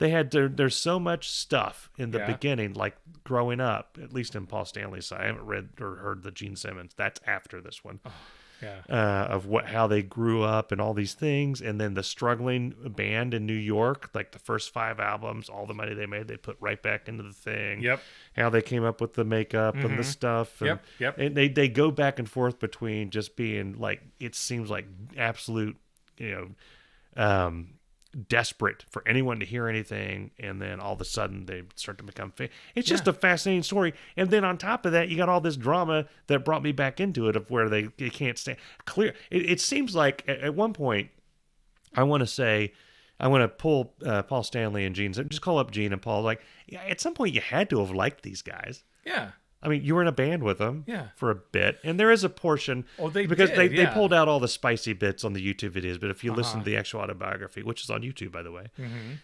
there's so much stuff in the beginning, like growing up, at least in Paul Stanley's side. I haven't read or heard the Gene Simmons. That's after this one. Of how they grew up and all these things, and then the struggling band in New York, like the first 5 albums, all the money they made, they put right back into the thing. Yep. How they came up with the makeup and the stuff. And, and they go back and forth between just being like, it seems like absolute, desperate for anyone to hear anything, and then all of a sudden they start to become it's just a fascinating story. And then on top of that, you got all this drama that brought me back into it, of where they can't stand clear. It seems like at one point, I want to pull Paul Stanley and Gene, just call up Gene and Paul, like, at some point you had to have liked these guys. I mean, you were in a band with them for a bit, and there is a portion they pulled out all the spicy bits on the YouTube videos. But if you listen to the actual autobiography, which is on YouTube, by the way,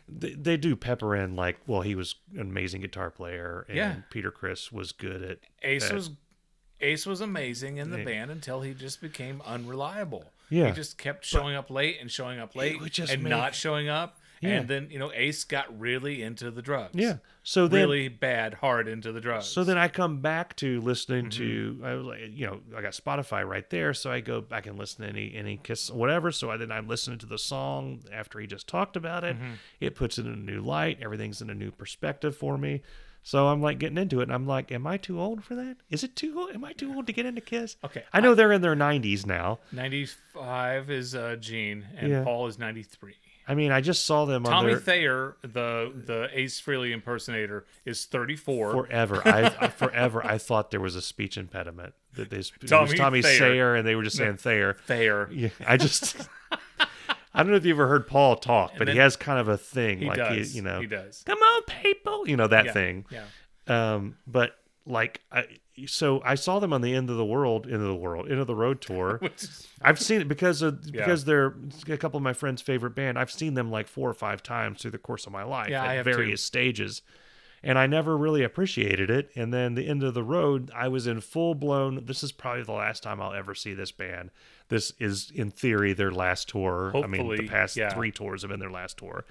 they do pepper in, like, well, he was an amazing guitar player, and Peter Criss was good at Ace was amazing in the band until he just became unreliable. He just kept showing up late and not showing up. And then, Ace got really into the drugs. So then, really bad, hard into the drugs. So then I come back to listening to, I was like, I got Spotify right there. So I go back and listen to any Kiss, whatever. So I'm listening to the song after he just talked about it. It puts it in a new light. Everything's in a new perspective for me. So I'm like getting into it, and I'm like, am I too old for that? Is it too old? Am I too old to get into Kiss? Okay. I know they're in their 90s now. 95 is Gene, and Paul is 93. I mean, I just saw them on Tommy Thayer, the Ace Frehley impersonator, is 34. Forever. I thought there was a speech impediment. That it was Tommy Thayer, and they were just saying Thayer. Thayer. Yeah, I don't know if you ever heard Paul talk, but he has kind of a thing. He like does. He does. Come on, people. That thing. Yeah. But like, so I saw them on the End of the Road tour. I've seen it because they're a couple of my friends' favorite band. I've seen them like 4 or 5 times through the course of my life at various stages. And I never really appreciated it. And then the End of the Road, I was in full blown. This is probably the last time I'll ever see this band. This is, in theory, their last tour. Hopefully, I mean, the past 3 tours have been their last tour.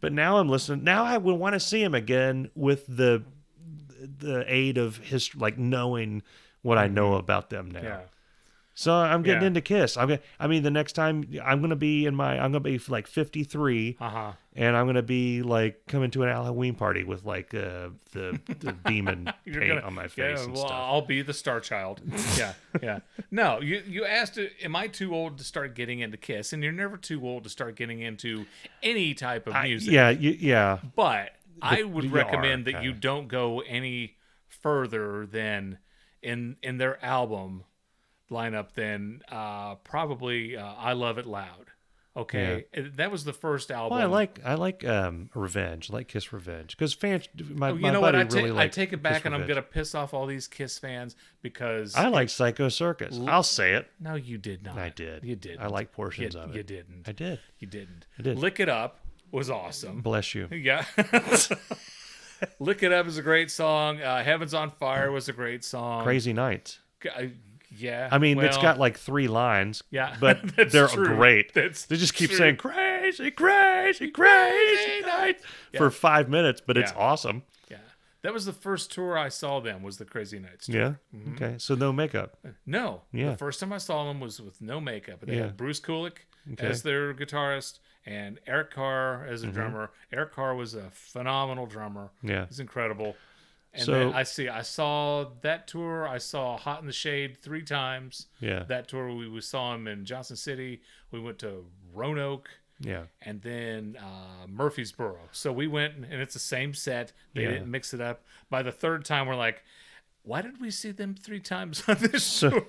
But now I'm listening. Now I would want to see them again with the aid of history, like knowing what I know about them now. Yeah. So I'm getting into Kiss. The next time I'm gonna be like 53, and I'm gonna be like coming to an Halloween party with like the demon paint on my face and stuff. I'll be the Star Child. Yeah. No, you asked, am I too old to start getting into Kiss? And you're never too old to start getting into any type of music. But I would recommend that you don't go any further than in their album lineup than probably I Love It Loud. Okay, that was the first album. Well, I like Revenge. I like Kiss Revenge because fans. My buddy really I take it back, Kiss and Revenge. I'm gonna piss off all these Kiss fans because I like Psycho Circus. I'll say it. No, you did not. I did. You did. I like portions of it. You didn't. I did. You didn't. I did. Lick It Up was awesome. Bless you. Yeah. Lick It Up is a great song. Heaven's on Fire was a great song. Crazy Nights. Yeah. I mean, it's got like 3 lines. Yeah. But they're true. great. They just keep saying crazy, crazy, crazy nights for 5 minutes, but it's awesome. Yeah. That was the first tour I saw them, was the Crazy Nights tour. Yeah. Okay. So no makeup. No. Yeah. The first time I saw them was with no makeup. They had Bruce Kulick as their guitarist and Eric Carr as a drummer. Eric Carr was a phenomenal drummer. Yeah. He's incredible. And then I saw that tour. I saw Hot in the Shade 3 times. Yeah. That tour, we saw him in Johnson City. We went to Roanoke. Yeah. And then Murfreesboro. So we went, and it's the same set. They didn't mix it up. By the 3rd time, we're like, why did we see them 3 times on this tour?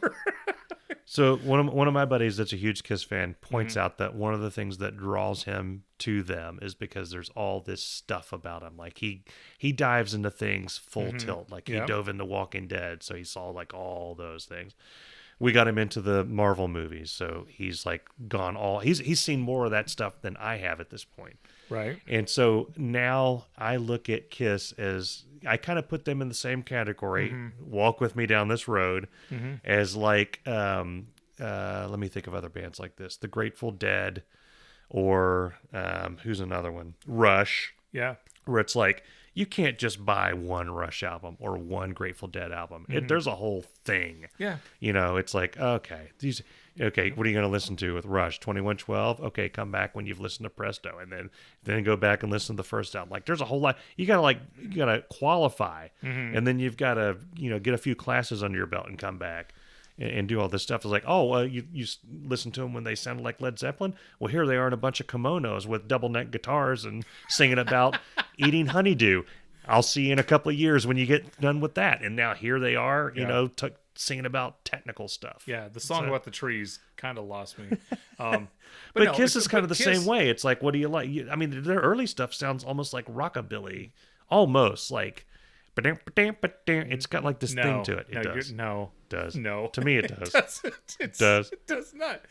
So one of my buddies that's a huge Kiss fan points out that one of the things that draws him to them is because there's all this stuff about him. Like he dives into things full tilt. Like he dove into Walking Dead, so he saw like all those things. We got him into the Marvel movies, so he's like gone all. He's seen more of that stuff than I have at this point. Right. And so now I look at Kiss as I kind of put them in the same category. Walk with me down this road as like let me think of other bands like this: The Grateful Dead, or who's another one? Rush. Yeah. Where it's like, you can't just buy one Rush album or one Grateful Dead album. There's a whole thing. Yeah. It's like, okay, what are you going to listen to with Rush? 2112? Okay, come back when you've listened to Presto, and then go back and listen to the first album. Like, there's a whole lot. You gotta qualify, and then you've got to get a few classes under your belt and come back and do all this stuff. It's like, you listen to them when they sounded like Led Zeppelin. Well, here they are in a bunch of kimonos with double neck guitars and singing about eating honeydew. I'll see you in a couple of years when you get done with that. And now here they are, singing about technical stuff. Yeah, the song about the trees kind of lost me. But no, Kiss is kind of the same way. It's like, what do you like? I mean, their early stuff sounds almost like rockabilly, almost like. It's got like this thing to it. It does. Does. No. To me, it does. It does not.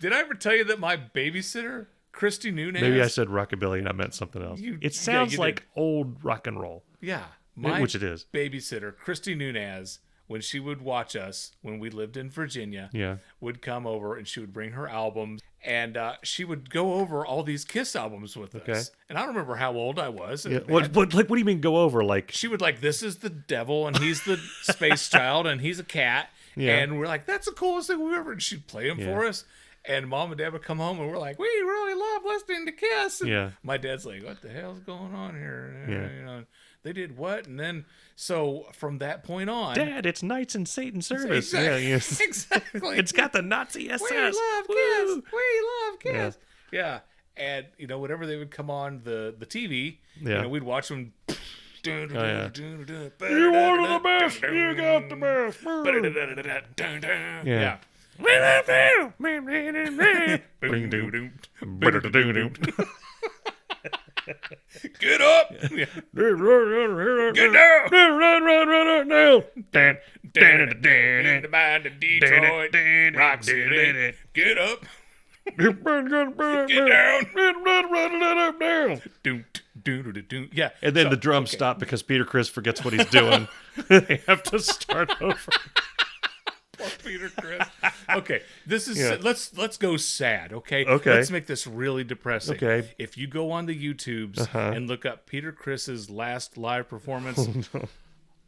Did I ever tell you that my babysitter, Christy Nunez? Maybe I said rockabilly and I meant something else. It sounds like old rock and roll. Yeah. Which it is. Babysitter, Christy Nunez, when she would watch us when we lived in Virginia, would come over and she would bring her albums and she would go over all these Kiss albums with us. And I don't remember how old I was. Yeah. What do you mean go over? Like, she would this is the devil and he's the space child and he's a cat. Yeah. And we're like, that's the coolest thing we've ever. And she'd play them for us. And Mom and Dad would come home and we're like, we really love listening to Kiss. And my dad's like, what the hell's going on here? They did what? And then, so from that point on, Dad, it's Knights in Satan's Service. Exactly. Exactly. It's got the Nazi SS. We love Kiss. We love Kiss. Yeah. And, whenever they would come on the TV, we'd watch them. You wanted the best. You got the best. Yeah. Get up! Get down! In the mind of Detroit, Rock City. Get up! Get down! Yeah. And then the drums stop because Peter Criss forgets what he's doing. They have to start over. Poor Peter Criss. Okay, this is let's go sad. Okay, okay. Let's make this really depressing. Okay, if you go on the YouTubes and look up Peter Criss's last live performance,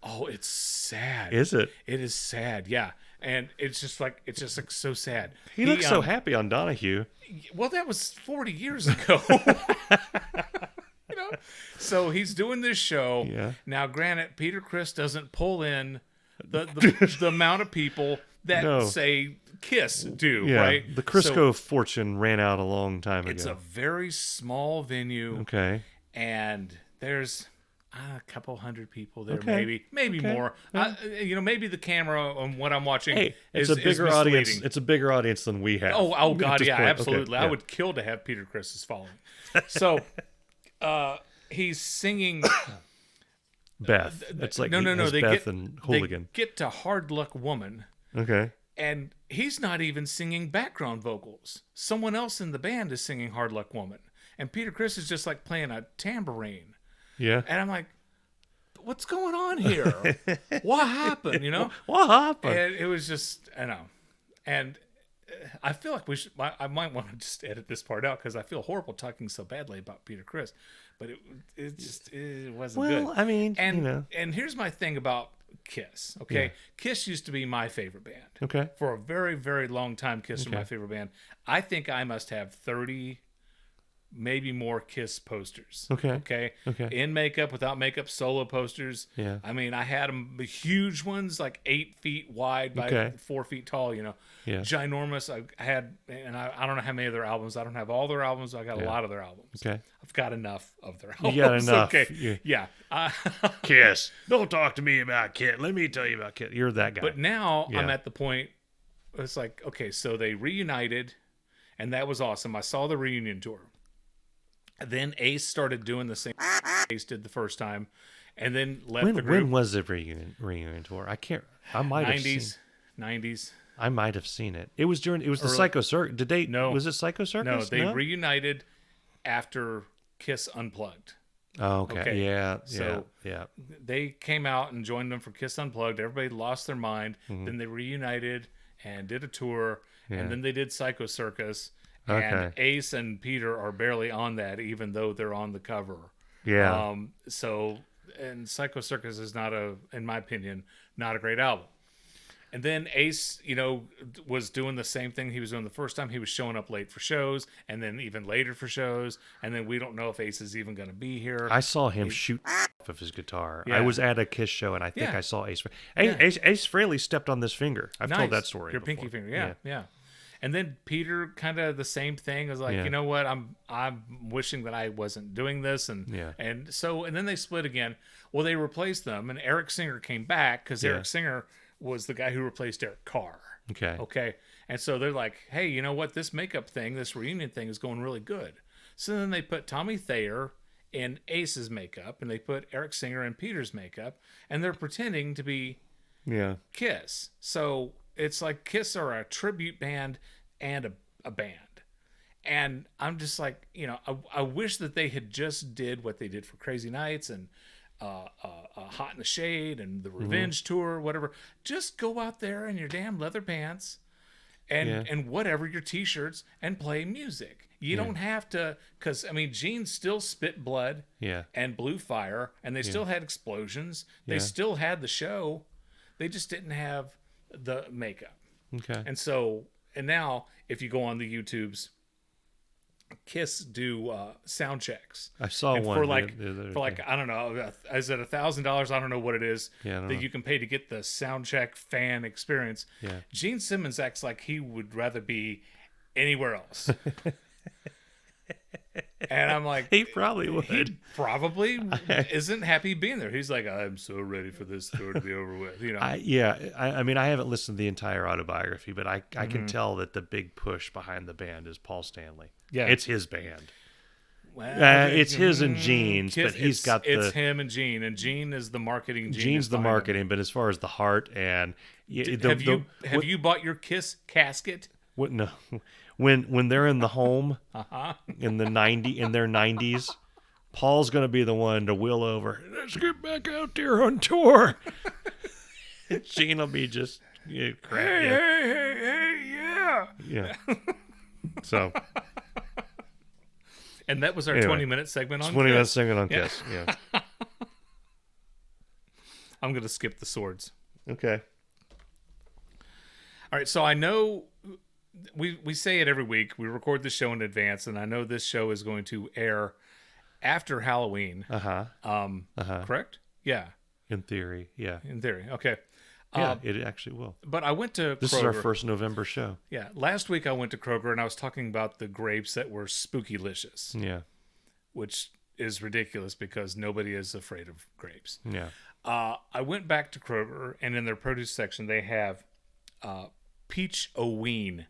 it's sad. Is it? It is sad. Yeah, and it's just like so sad. He looks so happy on Donahue. Well, that was 40 years ago. So he's doing this show. Yeah. Now, granted, Peter Criss doesn't pull in the amount of people that say Kiss do, right? The Crisco fortune ran out a long time ago. It's a very small venue. Okay. And there's a couple hundred people there, maybe more. Maybe the camera on what I'm watching it's a bigger audience. It's a bigger audience than we have. Oh God, yeah, absolutely. Okay. I would kill to have Peter Criss's following. So he's singing Beth. It's like no. They Beth and Hooligan. They get to Hard Luck Woman. Okay. And he's not even singing background vocals. Someone else in the band is singing Hard Luck Woman. And Peter Criss is just like playing a tambourine. Yeah. And I'm like, what's going on here? What happened, What happened? And it was just, And I feel like I might want to just edit this part out because I feel horrible talking so badly about Peter Criss. But it wasn't good. Well, I mean, And here's my thing about Kiss, okay? Yeah. Kiss used to be my favorite band. Okay. For a very, very long time, Kiss was my favorite band. I think I must have 30, maybe more Kiss posters. Okay. In makeup, without makeup, solo posters. Yeah. I mean, I had them, the huge ones, like 8 feet wide by 4 feet tall, Yeah. Ginormous. I had, and I don't know how many of their albums. I don't have all their albums. I got a lot of their albums. Okay. I've got enough of their albums. You got enough. Okay. Yeah. Kiss. Don't talk to me about Kiss. Let me tell you about Kiss. You're that guy. But now I'm at the point, it's like, okay, so they reunited, and that was awesome. I saw the reunion tour. Then Ace started doing the same Ace did the first time, and then left the group. When was the reunion tour? I might have seen 90s. I might have seen it. It was the Psycho Circus. Did they? No. Was it Psycho Circus? No, they reunited after Kiss Unplugged. Oh, okay. Yeah. So they came out and joined them for Kiss Unplugged. Everybody lost their mind. Mm-hmm. Then they reunited and did a tour, and then they did Psycho Circus. And Ace and Peter are barely on that, even though they're on the cover. Yeah. And Psycho Circus is in my opinion, not a great album. And then Ace, was doing the same thing he was doing the first time. He was showing up late for shows, and then even later for shows. And then we don't know if Ace is even going to be here. I saw him shoot off of his guitar. Yeah. I was at a Kiss show, and I think I saw Ace. Ace Frehley stepped on this finger. I've told that story. Your before. Pinky finger, yeah. And then Peter, kind of the same thing. Was like, you know what? I'm wishing that I wasn't doing this, and then they split again. Well, they replaced them, and Eric Singer came back because Eric Singer was the guy who replaced Eric Carr. Okay. And so they're like, hey, you know what? This makeup thing, this reunion thing is going really good. So then they put Tommy Thayer in Ace's makeup, and they put Eric Singer in Peter's makeup, and they're pretending to be Kiss. So it's like Kiss are a tribute band and a band. And I'm just like, I wish that they had just did what they did for Crazy Nights and Hot in the Shade and the Revenge Tour, whatever. Just go out there in your damn leather pants and whatever, your t-shirts, and play music. You don't have to, because Gene still spit blood and blew fire, and they still had explosions. They still had the show. They just didn't have the makeup. Okay. And now if you go on the YouTubes, Kiss do sound checks. I saw one for like I don't know, is it $1,000? I don't know what it is that you can pay to get the sound check fan experience. Yeah. Gene Simmons acts like he would rather be anywhere else. And I'm like, he probably would. He probably isn't happy being there. He's like, I'm so ready for this tour to be over with. I haven't listened to the entire autobiography, but I can tell that the big push behind the band is Paul Stanley. Yeah, it's his band. Well, it's his and Gene's, but it's him and Gene, and Gene is the marketing. Gene's the marketing, but as far as the heart and have you bought your Kiss casket? What? No. When they're in the home in their 90s, Paul's going to be the one to wheel over. Let's get back out there on tour. Gene will be just crap. Hey, yeah. So. And that was our 20-minute segment on 20-minute segment on Kiss. Yeah. I'm going to skip the swords. Okay. All right. So I know. We say it every week. We record the show in advance, and I know this show is going to air after Halloween. Correct? Yeah. In theory, yeah. In theory, okay. Yeah, it actually will. But I went to This Kroger. is our first November show. Yeah. Last week I went to Kroger, and I was talking about the grapes that were spookylicious. Yeah. Which is ridiculous because nobody is afraid of grapes. Yeah. I went back to Kroger, and in their produce section they have Peachoween.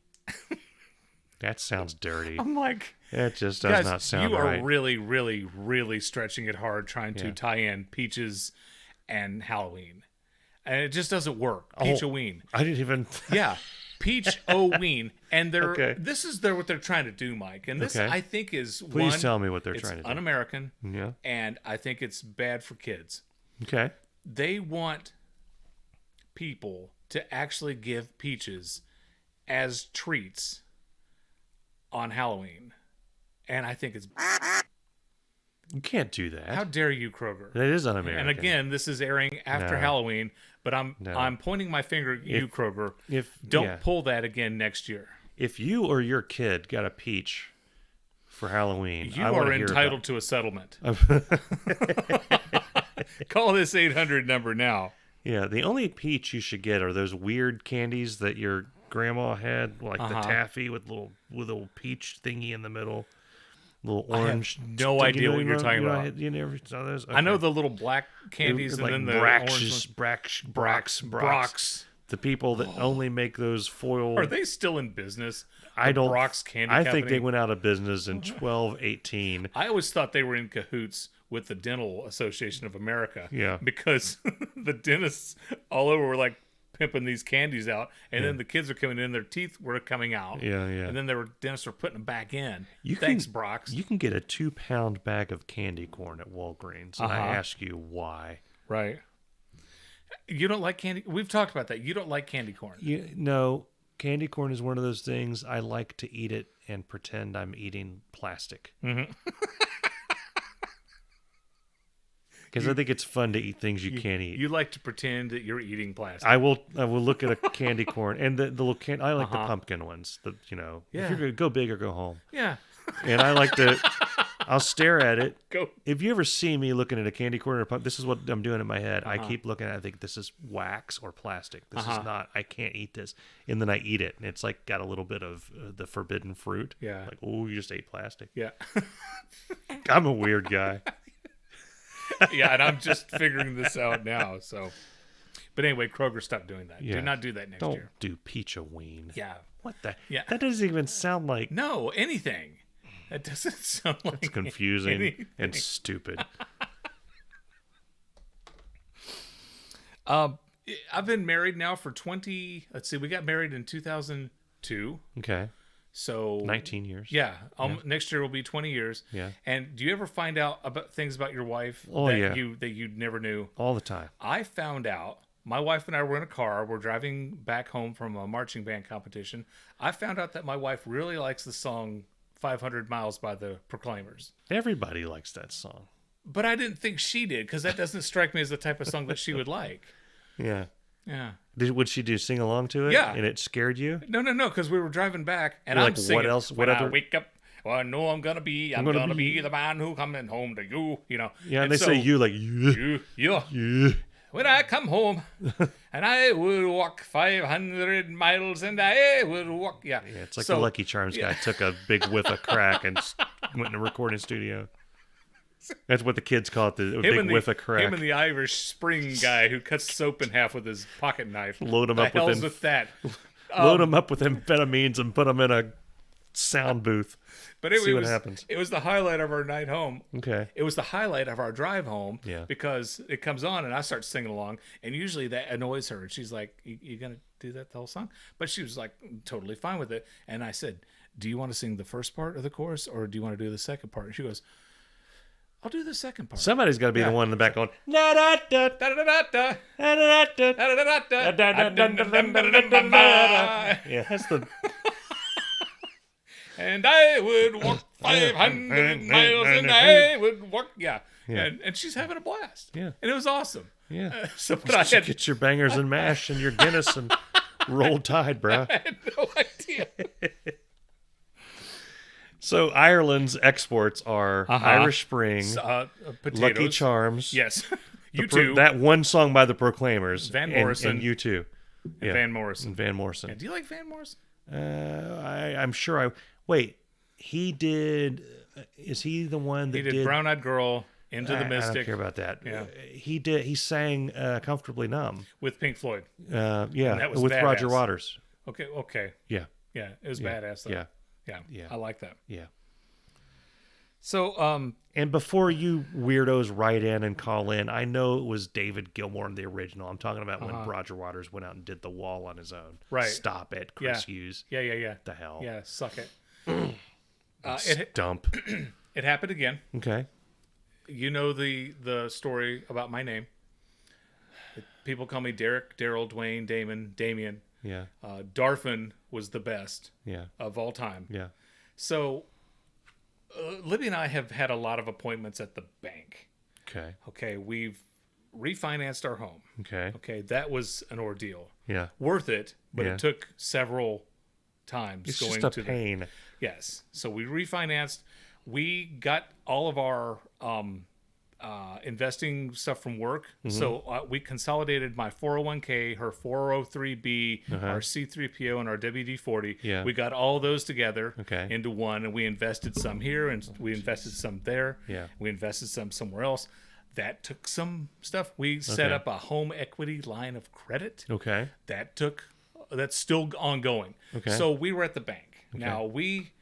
That sounds dirty. I'm like, that just does not sound right. You are really, really, really stretching it hard trying to tie in peaches and Halloween, and it just doesn't work. Peachoween. I didn't even. Yeah, Peachoween, and this is what they're trying to do, Mike. And this I think is Please tell me what they're trying to do. Un-American. Yeah, and I think it's bad for kids. Okay. They want people to actually give peaches as treats on Halloween, and I think it's you can't do that. How dare you, Kroger? That is un-American. And again, this is airing after Halloween, but I'm pointing my finger at you, Kroger. Don't pull that again next year. If you or your kid got a peach for Halloween, you are entitled to a settlement. Call this 800 number now. Yeah, the only peach you should get are those weird candies that your grandma had, like the taffy with a little peach thingy in the middle, little orange. I have no idea what you're talking about. You never saw those? Okay. I know the little black candies and then the orange Brox. The people that only make those foil. Are they still in business? I don't. Brox Candy I Company? think they went out of business in 1218. I always thought they were in cahoots with the Dental Association of America. Yeah. Because the dentists all over were like pimping these candies out, and then the kids are coming in, their teeth were coming out. Yeah. And then dentists were putting them back in. Thanks, Brox. You can get a 2-pound bag of candy corn at Walgreens. And I ask you why. Right. You don't like candy? We've talked about that. You don't like candy corn. No. Candy corn is one of those things I like to eat it and pretend I'm eating plastic. Mm-hmm. Because I think it's fun to eat things you can't eat. You like to pretend that you're eating plastic. I will look at a candy corn and the little I like the pumpkin ones. If you're gonna go big or go home. Yeah. And I like to. I'll stare at it. Go. If you ever see me looking at a candy corn or a pumpkin, this is what I'm doing in my head. I keep looking at it. I think this is wax or plastic. This is not. I can't eat this. And then I eat it, and it's like got a little bit of the forbidden fruit. Yeah. Like, oh, you just ate plastic. Yeah. I'm a weird guy. Yeah, and I'm just figuring this out now. So, but anyway, Kroger, stop doing that. Yeah. Do not do that next year. Don't do Peachoween. Yeah. What the? Yeah. That doesn't even sound like. No, anything. That doesn't sound like. It's confusing anything. and stupid. I've been married now for 20. Let's see, we got married in 2002. Okay. So 19 years. Yeah. Next year will be 20 years. Yeah. And do you ever find out about things about your wife that you never knew? All the time. I found out. My wife and I were in a car. We're driving back home from a marching band competition. I found out that my wife really likes the song 500 Miles by the Proclaimers. Everybody likes that song. But I didn't think she did, because that doesn't strike me as the type of song that she would like. Yeah. Yeah. Would she do sing along to it? Yeah. And it scared you? No, because we were driving back, and You're I'm like, singing. what else? When What I other? wake up, well, I know I'm gonna be the man who coming home to you. Yeah, and they say you like you. Yeah. When I come home, and I will walk 500 miles, and I will walk. Yeah, it's like the Lucky Charms guy took a big whiff of crack and went in a recording studio. That's what the kids call it, the big whiff of crack. Him and the Irish Spring guy who cuts soap in half with his pocket knife. Load him up with that. Load them up with amphetamines and put them in a sound booth. But see what happens. It was the highlight of our night home. Okay. It was the highlight of our drive home. Yeah. Because it comes on and I start singing along, and usually that annoys her. And she's like, "You gonna do that the whole song?" But she was like totally fine with it. And I said, "Do you want to sing the first part of the chorus, or do you want to do the second part?" And she goes, "I'll do the second part." Somebody's got to be the one in the back going da da da da da da da da da. Yeah, that's the. And I would walk 500 miles, and I would walk. Yeah. And she's having a blast. Yeah. And it was awesome. Yeah. So, but I had get your bangers and mash and your Guinness and roll tide, bro. I had no idea. So Ireland's exports are Irish Spring, potatoes. Lucky Charms. Yes. U2. That one song by the Proclaimers. Van Morrison. And U2. And Van Morrison. And Van Morrison. Yeah, do you like Van Morrison? I'm sure Wait, he did... Is he the one that did... He did Brown Eyed Girl, Into the Mystic. I don't care about that. Yeah. He sang Comfortably Numb. With Pink Floyd. Yeah, that was with badass. Roger Waters. Okay. Yeah. Yeah, it was badass, though. Yeah. I like that. Yeah. So, and before you weirdos write in and call in, I know it was David Gilmour in the original. I'm talking about when Roger Waters went out and did The Wall on his own. Right. Stop it, Chris Hughes. Yeah. The hell. Yeah, suck it. Stump. It happened again. Okay. You know the story about my name. People call me Derek, Daryl, Dwayne, Damon, Damien. Yeah. Darfin was the best Yeah. of all time. Yeah. So Libby and I have had a lot of appointments at the bank. Okay, we've refinanced our home. Okay, that was an ordeal. Yeah. Worth it, but it took several times it's going just to a pain. Yes. So we refinanced. We got all of our investing stuff from work. So we consolidated my 401k, her 403b, our C3PO, and our WD-40. Yeah. We got all those together Okay. into one, and we invested some here, and we invested some there. Yeah. We invested some somewhere else. That took some stuff. We set up a home equity line of credit. Okay. That's still ongoing. Okay. So we were at the bank. Now we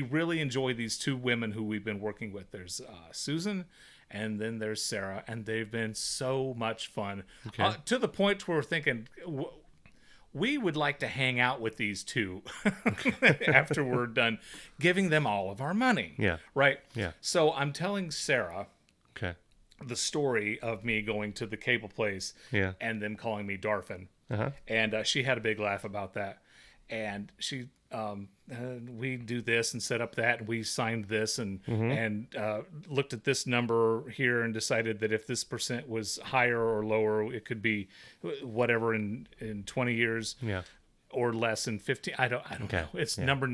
really enjoy these two women who we've been working with. There's Susan, and then there's Sarah, and they've been so much fun. To the point where we're thinking we would like to hang out with these two after we're done giving them all of our money. Yeah. Right? Yeah. So I'm telling Sarah Okay. the story of me going to the cable place Yeah. and them calling me Darfin. Uh-huh. And she had a big laugh about that. and she we do this and set up that, and we signed this and looked at this number here and decided that if this percent was higher or lower, it could be whatever in 20 years. Yeah. Or less in 15. I don't know. It's number.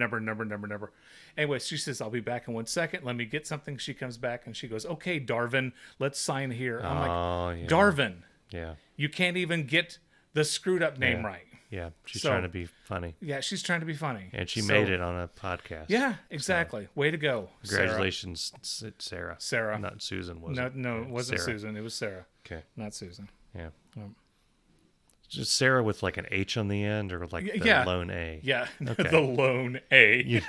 Anyway, she says, I'll be back in 1 second. Let me get something. She comes back and she goes, okay, Darvin, let's sign here. I'm like, Darvin. Yeah. You can't even get the screwed up name right. Yeah. She's trying to be funny. Yeah, she's trying to be funny. And she made it on a podcast. Yeah, exactly. So, way to go. Congratulations, Sarah. Sarah. Not Susan, was it? No, it wasn't Sarah. Susan. It was Sarah. Okay. Not Susan. Yeah. Just Sarah with like an H on the end, or like the lone A? Yeah, okay. The lone A,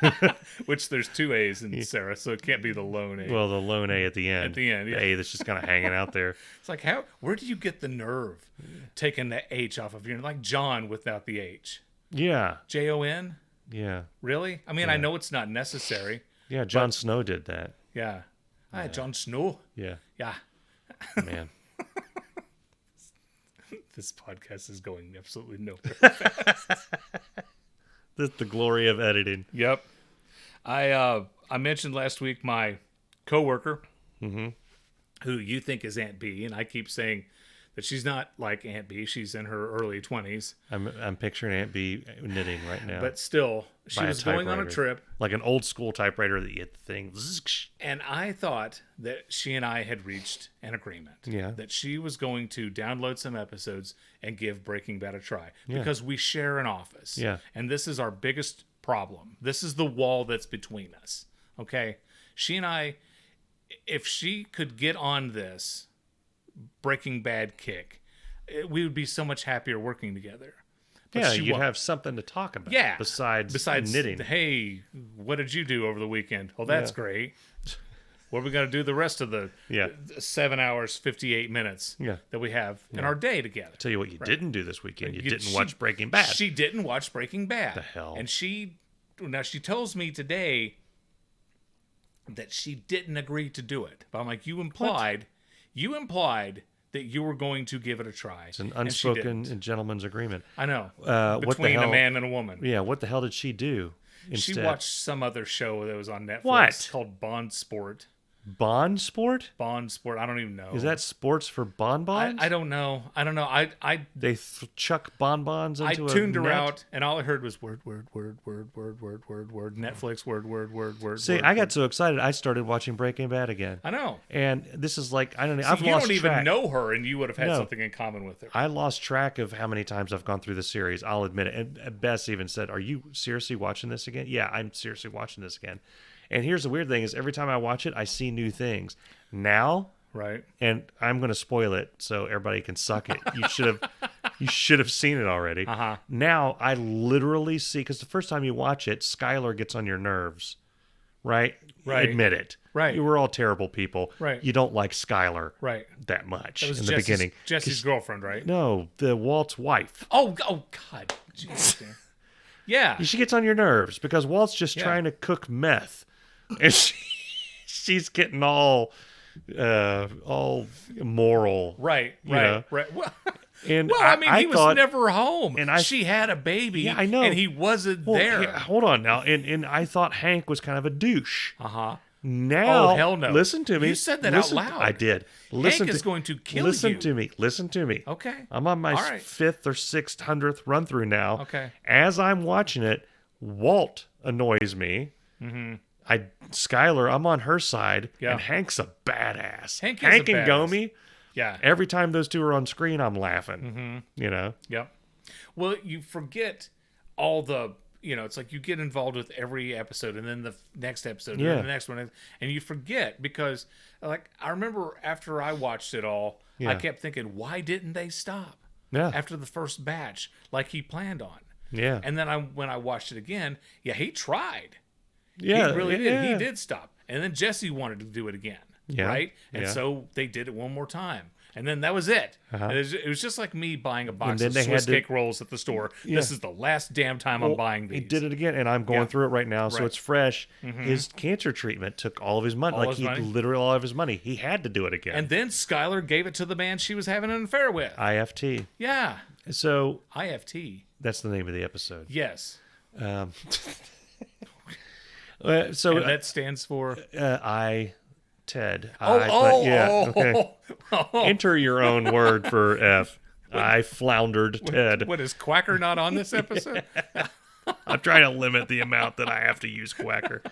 which there's 2 A's in Sarah, so it can't be the lone A. Well, the lone A at the end. At the end, yeah. The A that's just kind of hanging out there. It's like, where do you get the nerve taking the H off of your name? Like John without the H. Yeah. Jon? Yeah. Really? I mean, I know it's not necessary. Yeah, Jon Snow did that. Yeah. Hi, Jon Snow. Yeah. Yeah. Man. This podcast is going absolutely nowhere. That's the glory of editing. Yep. I mentioned last week my coworker, who you think is Aunt B, and I keep saying that she's not like Aunt B. She's in her early 20s. I'm picturing Aunt B knitting right now. But still, she was going on a trip. Like an old school typewriter that you hit the thing. And I thought that she and I had reached an agreement. Yeah. That she was going to download some episodes and give Breaking Bad a try. Because we share an office. Yeah. And this is our biggest problem. This is the wall that's between us. Okay? She and I, if she could get on this Breaking Bad kick, we would be so much happier working together. But you'd have something to talk about. Yeah. Besides knitting. Hey, what did you do over the weekend? Well, that's great. What are we going to do the rest of the 7 hours, 58 minutes that we have in our day together? Tell you what you didn't do this weekend. You didn't watch Breaking Bad. She didn't watch Breaking Bad. The hell? And she tells me today that she didn't agree to do it. But I'm like, you implied that you were going to give it a try. It's an unspoken gentleman's agreement. I know. Between a man and a woman. Yeah, what the hell did she do instead? She watched some other show that was on Netflix. What? Called Bond Sport. Bond Sport? Bond Sport. I don't even know. Is that sports for bonbons? I don't know. They chuck bonbons into I tuned a her net? out, and all I heard was word, Netflix, word. See, I got so excited, I started watching Breaking Bad again. I know. And this is like, I don't know. See, I've you lost don't track. even know her, and you would have had something in common with her. I lost track of how many times I've gone through the series. I'll admit it. And Bess even said, "Are you seriously watching this again?" Yeah, I'm seriously watching this again. And here's the weird thing is every time I watch it, I see new things. Now, right? And I'm going to spoil it so everybody can suck it. You should have seen it already. Now I literally see, because the first time you watch it, Skylar gets on your nerves, right? Admit it. Right. You were all terrible people. Right. You don't like Skylar that much that was in the beginning. Jesse's girlfriend, right? No, the Walt's wife. Oh God. Jeez, yeah. She gets on your nerves because Walt's just trying to cook meth. And she's getting all moral. Right. Well, and I mean, he was thought, never home. And she had a baby. Yeah, I know. And he wasn't there. Hold on now. And I thought Hank was kind of a douche. Now, oh, hell no. Listen to me. You said that out loud. I did. Hank is going to kill you. Listen to me. Okay. I'm on my 5th or 600th run through now. Okay. As I'm watching it, Walt annoys me. Skylar, I'm on her side, and Hank's a badass. Hank and Gomi, every time those two are on screen, I'm laughing. You know? Yep. Well, you forget all the, it's like you get involved with every episode, and then the next episode, and then the next one, and you forget because, like, I remember after I watched it all, I kept thinking, why didn't they stop? After the first batch, like he planned on. Yeah. And then when I watched it again, he tried. Yeah, he really did. He did stop. And then Jesse wanted to do it again, right? And so they did it one more time. And then that was it. It was just like me buying a box of Swiss cake rolls at the store. This is the last damn time I'm buying these. He did it again, and I'm going through it right now, so it's fresh. His cancer treatment took all of his money. Literally all of his money. He had to do it again. And then Skylar gave it to the man she was having an affair with. IFT. Yeah. So IFT. That's the name of the episode. Yes. So and that stands for Ted. Okay. Enter your own word for F. I floundered Ted. What is Quacker not on this episode? I'm trying to limit the amount that I have to use Quacker.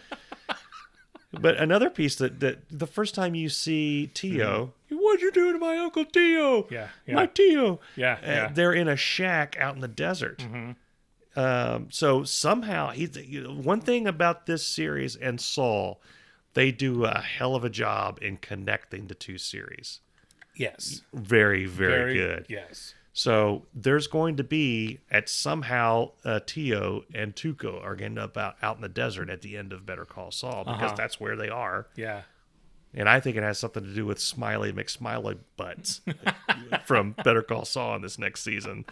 But another piece that the first time you see Tio, what'd you do to my Uncle Tio? Yeah. My Tio. Yeah. They're in a shack out in the desert. So somehow, one thing about this series and Saul, they do a hell of a job in connecting the two series. Yes. Very, very good. Yes. So there's going to be somehow Tio and Tuco are going to end up out in the desert at the end of Better Call Saul because that's where they are. Yeah. And I think it has something to do with Smiley McSmiley Butts from Better Call Saul in this next season.